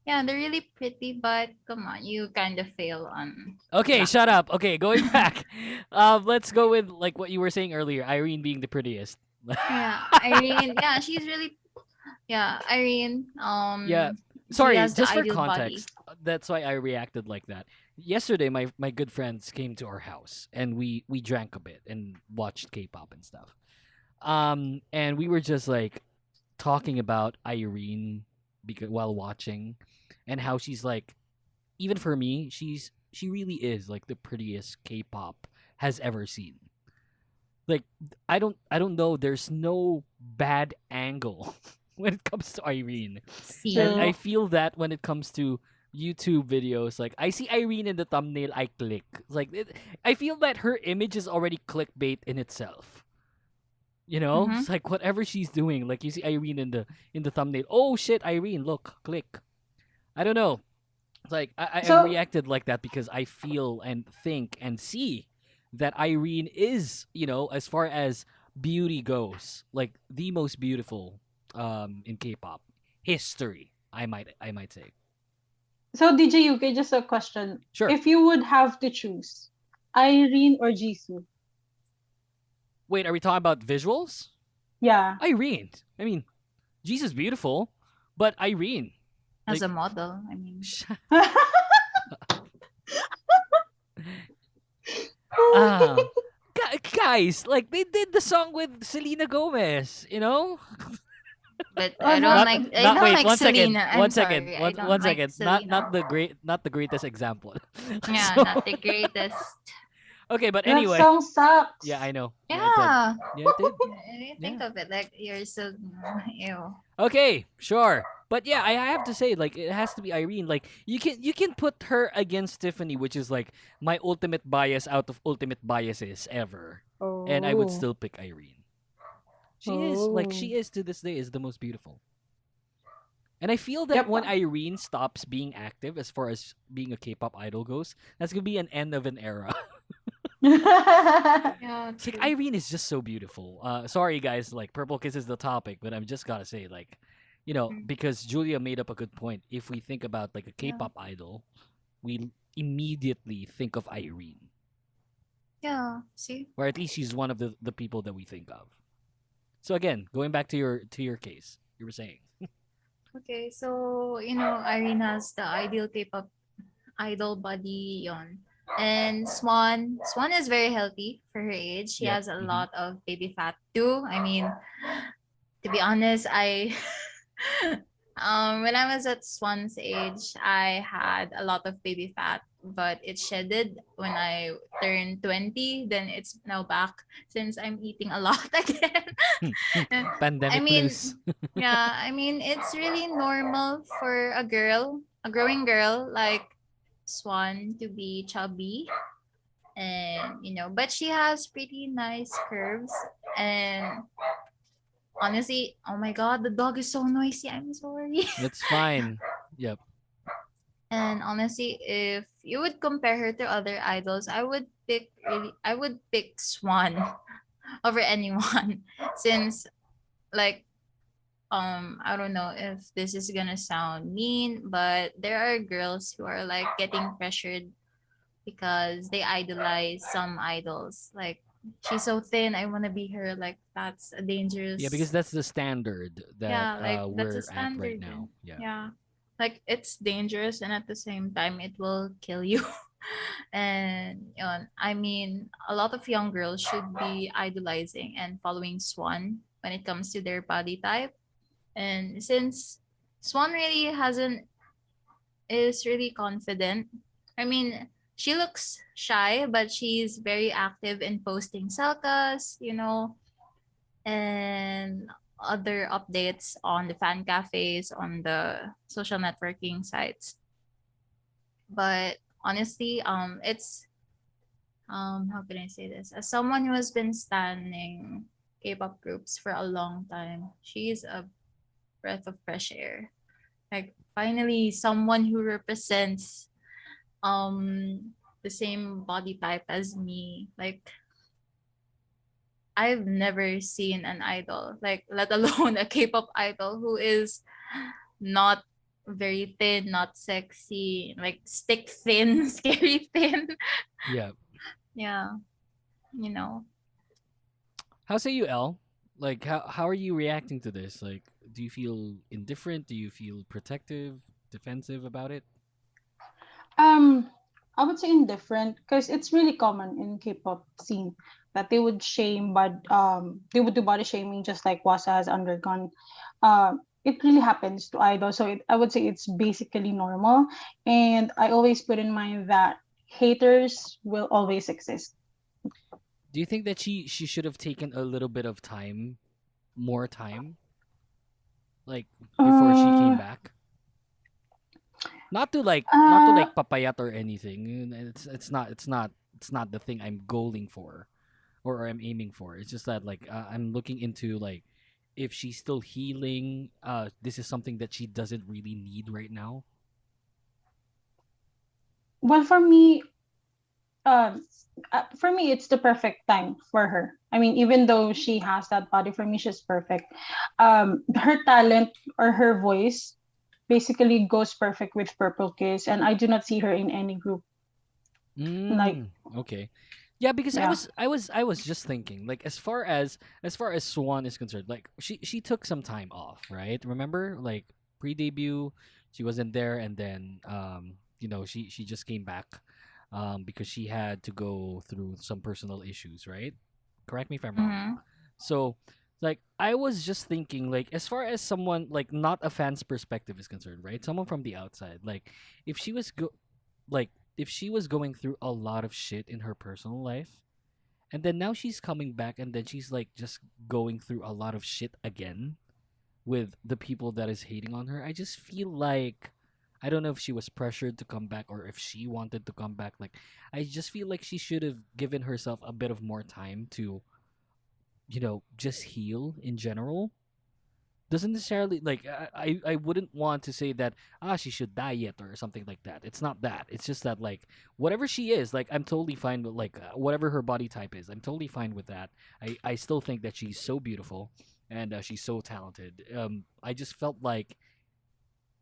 Yeah, they're really pretty, but come on, you kind of fail on. Okay, shut up. Okay, going back. Let's go with like what you were saying earlier. Irene being the prettiest. Yeah, Irene. Yeah, she's really. Yeah, Irene. Yeah. she Sorry, has the just for ideal body. context. That's why I reacted like that. Yesterday, my good friends came to our house and we drank a bit and watched K-pop and stuff. And we were just like talking about Irene because while watching, and how she's like, even for me, she really is like the prettiest K-pop has ever seen. Like I don't know. There's no bad angle when it comes to Irene. And I feel that when it comes to YouTube videos, like I see Irene in the thumbnail, I click. Like I feel that her image is already clickbait in itself. You know, it's like whatever she's doing. Like you see Irene in the thumbnail. Oh shit, Irene! Look, click. I don't know. It's like I reacted like that because I feel and think and see that Irene is, you know, as far as beauty goes, like the most beautiful in K-pop history. I might say. So DJ UK, just a question. Sure. If you would have to choose, Irene or Jisoo? Wait, are we talking about visuals? Yeah. Irene. I mean, Jesus beautiful, but Irene. As a model, I mean. Guys, like they did the song with Selena Gomez, you know? But I don't like. I don't wait, like one second, Selena. I'm one sorry, second, I one don't like second. Selena. Not the greatest example. Yeah, So- not the greatest. Okay, but That anyway. song sucks. Yeah, I know. Yeah. it did. I didn't think of it like you're so ew. Okay, sure. But yeah, I have to say, like, it has to be Irene. Like, you can put her against Tiffany, which is like my ultimate bias out of ultimate biases ever. And I would Oh. still pick Irene. She is to this day is the most beautiful. And I feel that when Irene stops being active as far as being a K-pop idol goes, that's gonna be an end of an era. Yeah, It's like Irene is just so beautiful. Sorry guys, like Purple Kiss is the topic, but I'm just gotta say, like, you know, because Julia made up a good point. If we think about like a K-pop idol, we immediately think of Irene, Yeah. See. or at least she's one of the people that we think of. So again, going back to your case, you were saying. Okay, so Irene has the ideal K-pop idol body, yon. And Swan is very healthy for her age. She Yep, has a lot of baby fat too. I mean, to be honest, I when I was at Swan's age, I had a lot of baby fat, but it shedded when I turned 20. Then it's now back since I'm eating a lot again. Pandemic I mean, blues. yeah, I mean, it's really normal for a growing girl like Swan to be chubby, and but she has pretty nice curves. And honestly, oh my god, the dog is so noisy. I'm sorry. It's fine. Yep. And honestly, if you would compare her to other idols, I would pick Swan over anyone. Since like I don't know if this is gonna sound mean, but there are girls who are like getting pressured because they idolize some idols. Like, she's so thin, I want to be her. Like, that's a dangerous. Yeah, because that's the standard that Yeah, like that's a we're at right standard. now. Yeah. Yeah. Like, it's dangerous, and at the same time it will kill you. And I mean, a lot of young girls should be idolizing and following Swan when it comes to their body type. And since Swan really hasn't is really confident. I mean, she looks shy, but she's very active in posting selfies, and other updates on the fan cafes, on the social networking sites. But honestly, it's how can I say this? As someone who has been standing K-pop groups for a long time, she's a breath of fresh air. Like, finally someone who represents the same body type as me. Like, I've never seen an idol, like, let alone a K-pop idol, who is not very thin, not sexy, like stick thin, scary thin. Yeah. Yeah. You know. How say you, Elle? Like, how are you reacting to this? Like, do you feel indifferent? Do you feel protective, defensive about it? I would say indifferent because it's really common in K-pop scene that they would shame, but they would do body shaming just like Wasa has undergone. It really happens to idols, so I would say it's basically normal. And I always put in mind that haters will always exist. Do you think that she should have taken a little bit of time, more time, like before she came back? Not to like papayat or anything. It's not the thing I'm goaling for, or I'm aiming for. It's just that like I'm looking into like if she's still healing. This is something that she doesn't really need right now. Well, for me, it's the perfect time for her. I mean, even though she has that body, for me, she's perfect. Her talent or her voice basically goes perfect with Purple Kiss, and I do not see her in any group. Like, Okay. Yeah, because Yeah. I was just thinking, like, as far as Swan is concerned, like she took some time off, right? Remember, like, pre-debut, she wasn't there, and then she just came back because she had to go through some personal issues, right? Correct me if I'm wrong. Mhm. So, like, I was just thinking, like, as far as someone, like, not a fan's perspective is concerned, right? Someone from the outside, like, if she was if she was going through a lot of shit in her personal life, and then now she's coming back, and then she's like just going through a lot of shit again with the people that is hating on her. I just feel like I don't know if she was pressured to come back or if she wanted to come back. Like, I just feel like she should have given herself a bit of more time to, just heal in general. Doesn't necessarily like I wouldn't want to say that she should diet or something like that. It's not that. It's just that, like, whatever she is, like, I'm totally fine with, like, whatever her body type is. I'm totally fine with that. I still think that she's so beautiful and she's so talented. I just felt like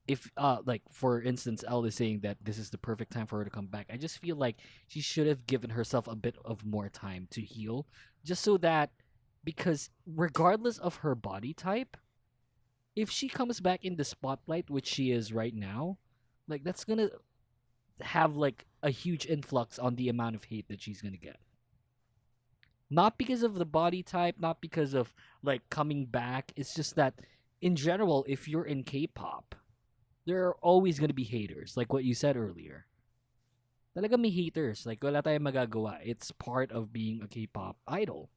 if like, for instance, Elle is saying that this is the perfect time for her to come back. I just feel like she should have given herself a bit of more time to heal, just so that, because regardless of her body type, if she comes back in the spotlight, which she is right now, like, that's gonna have like a huge influx on the amount of hate that she's gonna get. Not because of the body type, not because of like coming back. It's just that in general, if you're in K-pop, there are always gonna be haters, like what you said earlier. Talaga may haters, like wala tayong magagawa. It's part of being a K-pop idol.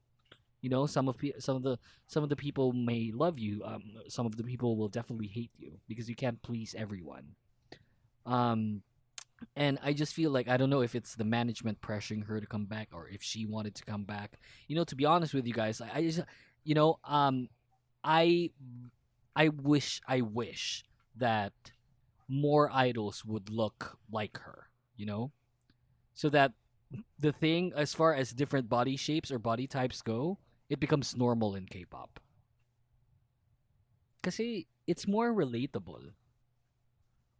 Some of the people may love you. Some of the people will definitely hate you because you can't please everyone. And I just feel like I don't know if it's the management pressuring her to come back or if she wanted to come back. To be honest with you guys, I just, I wish that more idols would look like her. So that the thing, as far as different body shapes or body types go, it becomes normal in K-pop. Kasi it's more relatable.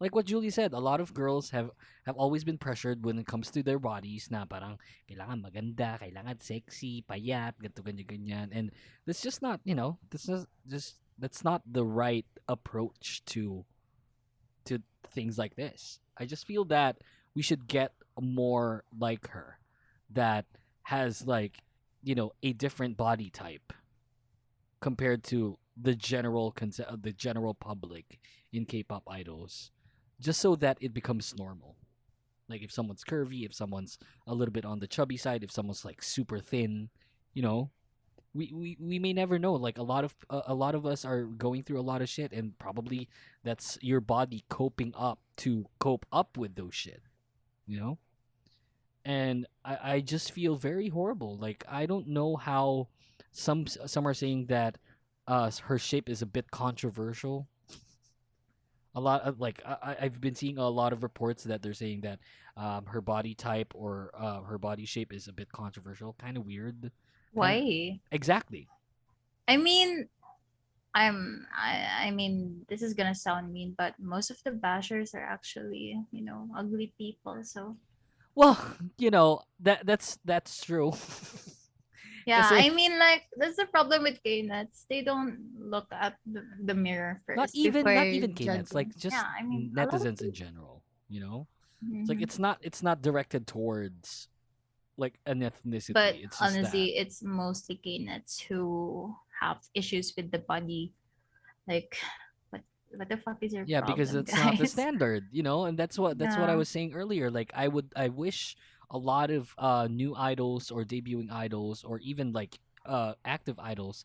Like what Julie said, a lot of girls have always been pressured when it comes to their bodies na parang kailangan maganda, kailangan sexy, payat, ganito, ganyan, ganyan. And that's just not, that's not the right approach to things like this. I just feel that we should get more like her that has like, a different body type compared to the general the general public in K-pop idols, just so that it becomes normal. Like if someone's curvy, if someone's a little bit on the chubby side, if someone's like super thin, we may never know. Like a lot of us are going through a lot of shit, and probably that's your body coping up to cope up with those shit, And I just feel very horrible. Like I don't know how some are saying that her shape is a bit controversial. A lot of I've been seeing a lot of reports that they're saying that her body type or her body shape is a bit controversial, kind of weird. Why? Exactly. I mean, I mean, this is gonna sound mean, but most of the bashers are actually, ugly people. So. Well, that's true. Yeah, Kasi, I mean, like that's the problem with K-nuts. They don't look at the mirror first. not even K-nuts, like just yeah, I mean, a lot of netizens in general. It's like Mhm. it's not directed towards like an ethnicity. But It's just honestly, it's mostly K-nuts who have issues with the body. Like, what the fuck is your Yeah, problem, because that's not the guys? standard, and that's what I Yeah. was saying earlier. Like I wish a lot of new idols or debuting idols or even like active idols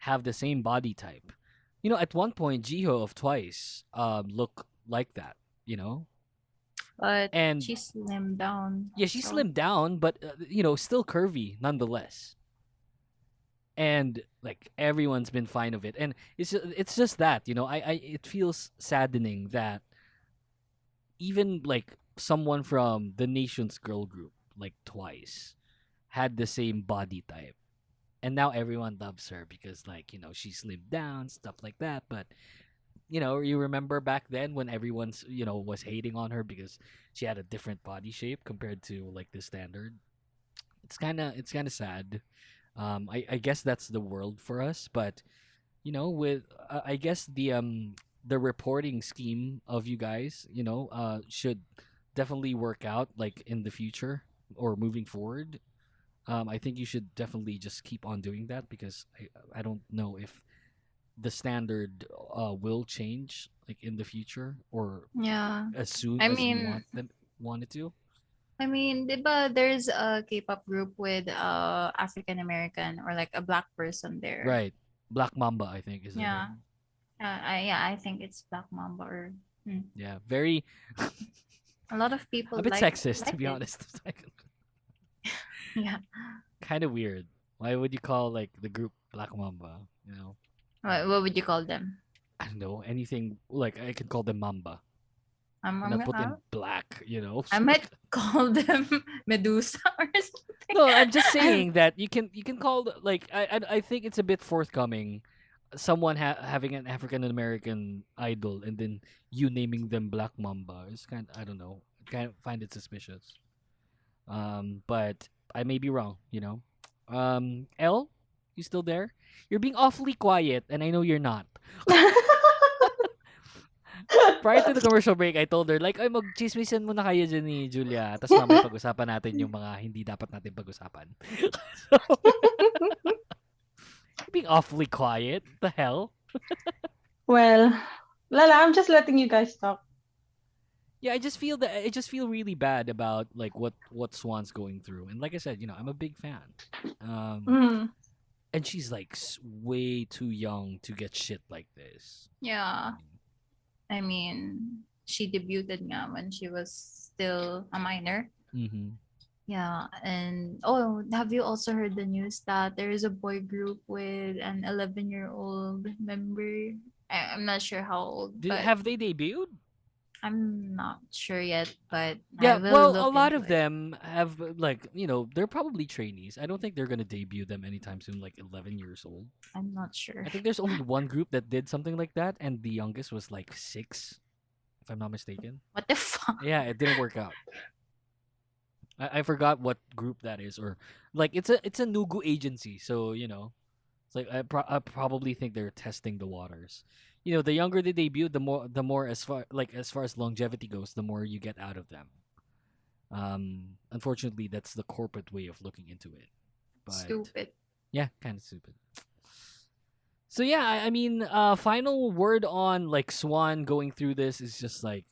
have the same body type. At one point Jiho of Twice looked like that, But and she slimmed down. yeah, she so- slimmed down, but still curvy nonetheless. And like everyone's been fine of it, and it's just that it feels saddening that even like someone from the nation's girl group like Twice had the same body type, and now everyone loves her because like she slimmed down, stuff like that. But you remember back then when everyone's was hating on her because she had a different body shape compared to like the standard. It's kind of sad. I guess that's the world for us, but with I guess the reporting scheme of you guys should definitely work out like in the future or moving forward. I think you should definitely just keep on doing that because I don't know if the standard will change like in the future or Yeah. as soon I as we mean, want it to. diba there's a K-pop group with African American or like a black person there. Right, Black Mamba I think is the Yeah. name. I think it's Black Mamba or Yeah, very a lot of people a bit like sexist to like be it. honest. Yeah. Kind of weird. Why would you call like the group Black Mamba? What would you call them? I don't know anything. Like I could call them Mamba, and I I'm put in gonna, black. I might call them Medusa or something. No, I'm just saying that you can call like I think it's a bit forthcoming. Someone having an African American idol and then you naming them Black Mamba is kind. I don't know. I kind of find it suspicious. But I may be wrong. Elle, you still there? You're being awfully quiet, and I know you're not. Prior to the commercial break, I told her, like, ay, mag-chismisan muna kayo dyan ni Julia. Tapos mamaya pag-usapan natin yung mga hindi dapat natin pag-usapan. So, being awfully quiet. The hell? Well, Lala, I'm just letting you guys talk. Yeah, I just feel really bad about like what Swan's going through. And like I said, I'm a big fan. And she's like way too young to get shit like this. Yeah. I mean, she debuted nga when she was still a minor. Mm-hmm. Yeah, and have you also heard the news that there is a boy group with an 11-year-old member? I'm not sure how old, but Have they debuted? I'm not sure yet, but I Yeah, will well, a look lot into of it. them have they're probably trainees. I don't think they're gonna debut them anytime soon, like 11 years old. I'm not sure. I think there's only one group that did something like that, and the youngest was like 6, if I'm not mistaken. What the fuck? Yeah, it didn't work out. I forgot what group that is, or like it's a Nugu agency, so it's like I probably think they're testing the waters. The younger they debut, the more as far as longevity goes, the more you get out of them. Unfortunately, that's the corporate way of looking into it. But Stupid. yeah, kind of stupid. So yeah, I mean, final word on like Swan going through this is just like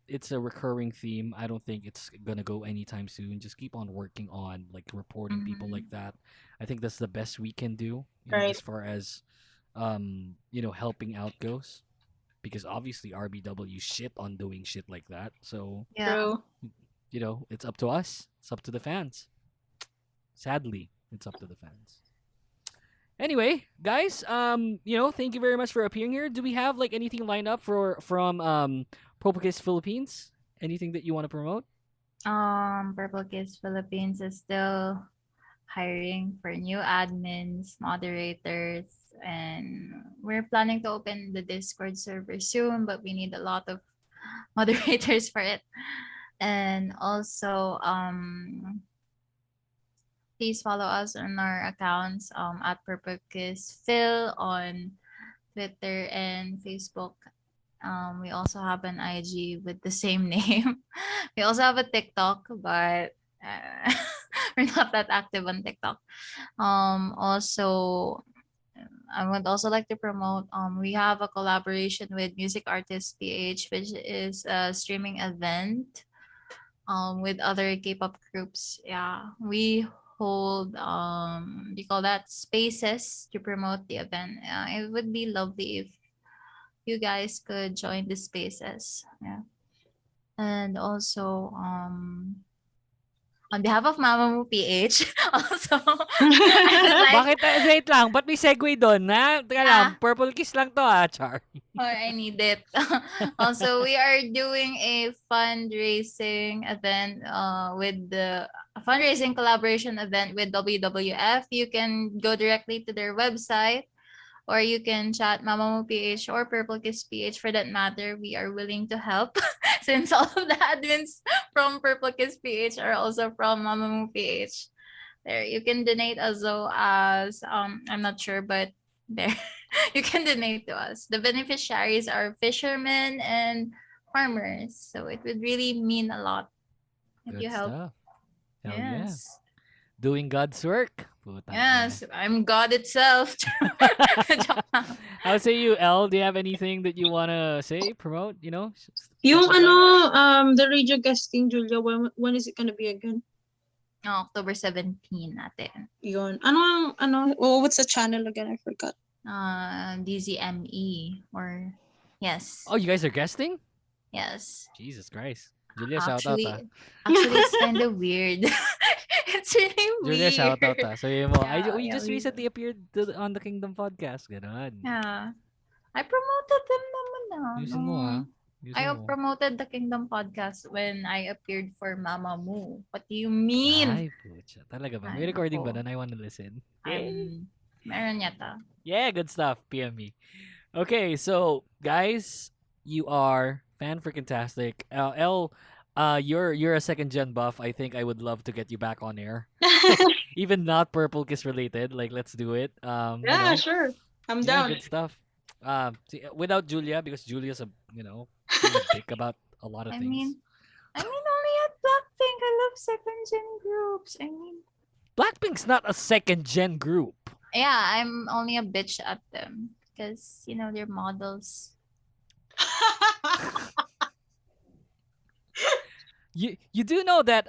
it's a recurring theme. I don't think it's gonna go anytime soon. Just keep on working on like reporting people like that. I think that's the best we can do, Right. as far as helping out goes. Because obviously RBW shit on doing shit like that. So Yeah. True. it's up to us. It's up to the fans. Sadly, it's up to the fans. Anyway, guys, thank you very much for appearing here. Do we have like anything lined up from Purple Kiss Philippines? Anything that you want to promote? Purple Kiss Philippines is still hiring for new admins, moderators, and we're planning to open the Discord server soon, but we need a lot of moderators for it. And also, please follow us on our accounts at Purple Kiss Phil on Twitter and Facebook. We also have an IG with the same name. We also have a TikTok, but we're not that active on TikTok. Also, I would also like to promote. We have a collaboration with Music Artist PH, which is a streaming event. With other K-pop groups. Yeah, we hold you call that spaces to promote the event. It would be lovely if you guys could join the spaces. Yeah. And also on behalf of Mamamoo PH, also I would like Bakit? Wait lang. Ba't may segue doon, ha? Teka lang. Purple Kiss lang to, Char. or I need it. Also, we are doing a fundraising event with the a fundraising collaboration event with WWF. You can go directly to their website, or you can chat Mamamoo PH or Purple Kiss PH for that matter. We are willing to help since all of the admins from Purple Kiss PH are also from Mamamoo PH. There, you can donate as low as I'm not sure, but there you can donate to us. The beneficiaries are fishermen and farmers, so it would really mean a lot if Good you help. stuff. Hell Yes. yeah. Doing God's work. Putang Yes, I'm God itself. How say you, Elle? Do you have anything that you wanna say, promote? Yung the radio guesting, Julia, when is it gonna be again? October 17 natin. Yun. What's the channel again? I forgot. DZME or yes. Oh, you guys are guesting? Yes. Jesus Christ. Julia, shout out. Actually, it's kind of weird. It's really Julia, weird. shout out. Sabi mo, we Yeah, just we- recently appeared on the Kingdom podcast. Ganon. Yeah. I promoted them naman na. Yusin mo, ha? Yusin I mo. promoted the Kingdom podcast when I appeared for Mamamoo. What do you mean? Ay, pucha. Talaga ba? May Ay, recording ba nako. na? I wanna listen. Meron yata. Yeah, good stuff. PM me. Okay, so guys, you are fan freaking tastic. Elle, you're a second gen buff. I think I would love to get you back on air. Even not Purple Kiss related. Like, let's do it. Yeah, sure. I'm yeah, down. good stuff. Without Julia, because Julia's a dick about a lot of I things. mean only at Blackpink. I love second gen groups. I mean, Blackpink's not a second gen group. yeah, I'm only a bitch at them because they're models. You do know that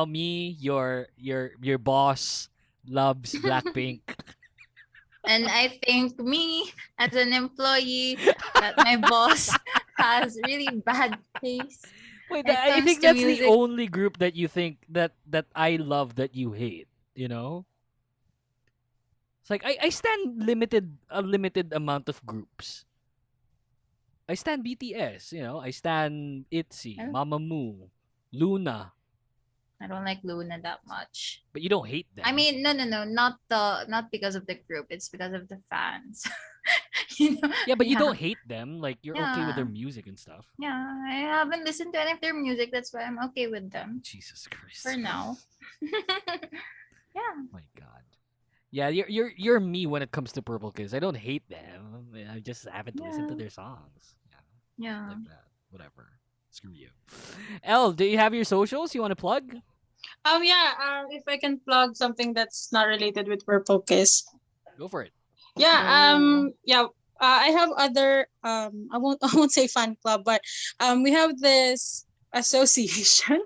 me, your boss loves Blackpink. And I think me as an employee that my boss has really bad taste. Wait, when it I comes think to that's music. the only group that you think that I love that you hate. It's like I stand a limited amount of groups. I stan BTS. I stan ITZY, Mamamoo, Luna. I don't like Luna that much. But you don't hate them. I mean, no, not because of the group. It's because of the fans. Yeah, but you don't hate them. Like, you're okay with their music and stuff. Yeah, I haven't listened to any of their music. That's why I'm okay with them. Jesus Christ. For now. Yeah. My God. Yeah, you're me when it comes to Purple Kiss. I don't hate them. I just haven't listened to their songs. Yeah. Like that. Whatever. Screw you. Elle, do you have your socials you want to plug? If I can plug something that's not related with Purple Kiss. Go for it. I have other I won't say fan club, but we have this association.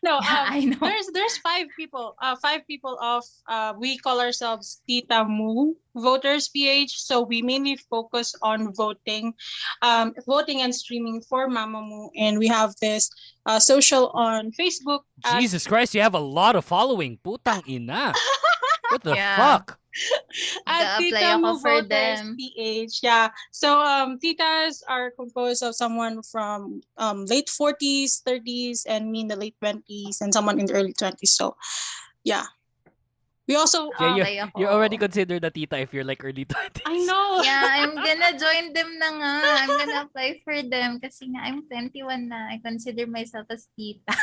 I know. There's five people of we call ourselves Tita Moo Voters PH. So we mainly focus on voting and streaming for Mamamoo, and we have this social on Facebook. Jesus Christ, you have a lot of following. Putang ina. What the fuck? Tita Moo Voters PH. Yeah. So titas are composed of someone from late 40s, 30s, and me in the late 20s, and someone in the early 20s. So yeah. We also you're already considered a tita if you're like early 20s. I know. Yeah, I'm gonna join them na nga. I'm gonna apply for them kasi nga I'm 21 na. I consider myself as tita.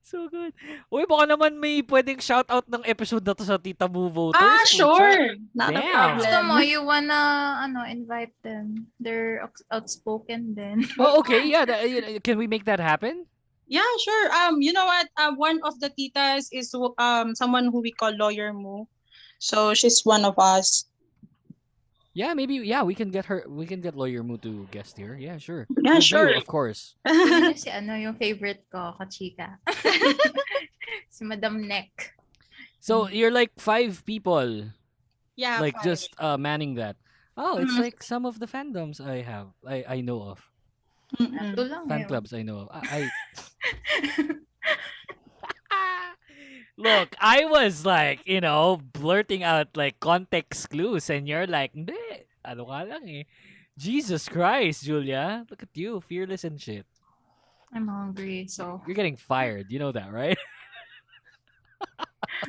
So good. Uy, baka naman may pwedeng shoutout ng episode na to sa Tita Moo Voters. Sure. Not a problem. Gusto mo, you wanna invite them. They're outspoken then. Oh, okay. Yeah. Can we make that happen? Yeah, sure. You know what? One of the titas is someone who we call Lawyer Moo. So she's one of us. Yeah, maybe. Yeah, we can get her. We can get Lawyer Moo to guest here. Yeah, sure. Yeah, sure. Of course. Si yung favorite ko, kachika. Si Madam Neck. So you're like 5 people. Yeah. Like 5. just manning that. Oh, it's like some of the fandoms I know of. Fan clubs I know of. Look, I was like, blurting out like context clues, and you're like, hindi, ano ka lang eh. Jesus Christ, Julia. Look at you, fearless and shit. I'm hungry, so. You're getting fired. You know that, right?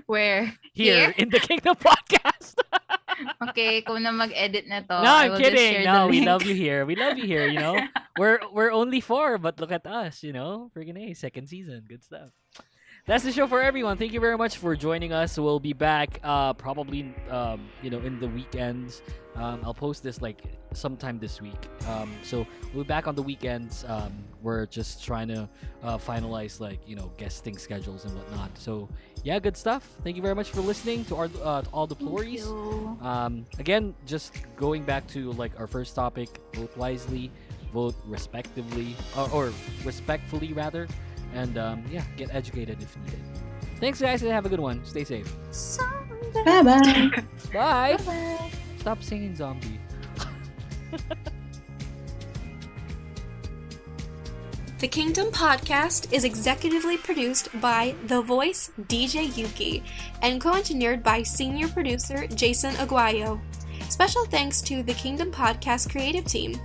Where? Here in the Kingdom Podcast. Okay, kung na mag-edit na to. No, I'm kidding. No, we love you here. We love you here, We're only 4, but look at us, Freaking A, second season. Good stuff. That's the show for everyone. Thank you very much for joining us. We'll be back probably in the weekends. I'll post this like sometime this week. So we'll be back on the weekends. We're just trying to finalize guesting schedules and whatnot. So yeah, good stuff. Thank you very much for listening to our all the Plories. Again, just going back to our first topic: vote wisely, vote respectively, or respectfully rather. And get educated if needed. Thanks, guys, and have a good one. Stay safe. Bye-bye. Bye. Bye-bye. Stop singing Zombie. The Kingdom Podcast is executively produced by The Voice DJ Yuki and co-engineered by senior producer Jason Aguayo. Special thanks to the Kingdom Podcast creative team.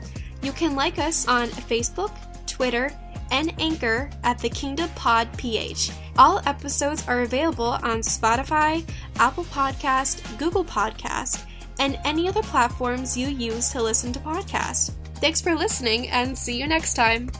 You can like us on Facebook, Twitter, and Anchor at the Kingdom Pod PH. All episodes are available on Spotify, Apple Podcast, Google Podcast, and any other platforms you use to listen to podcasts. Thanks for listening, and see you next time.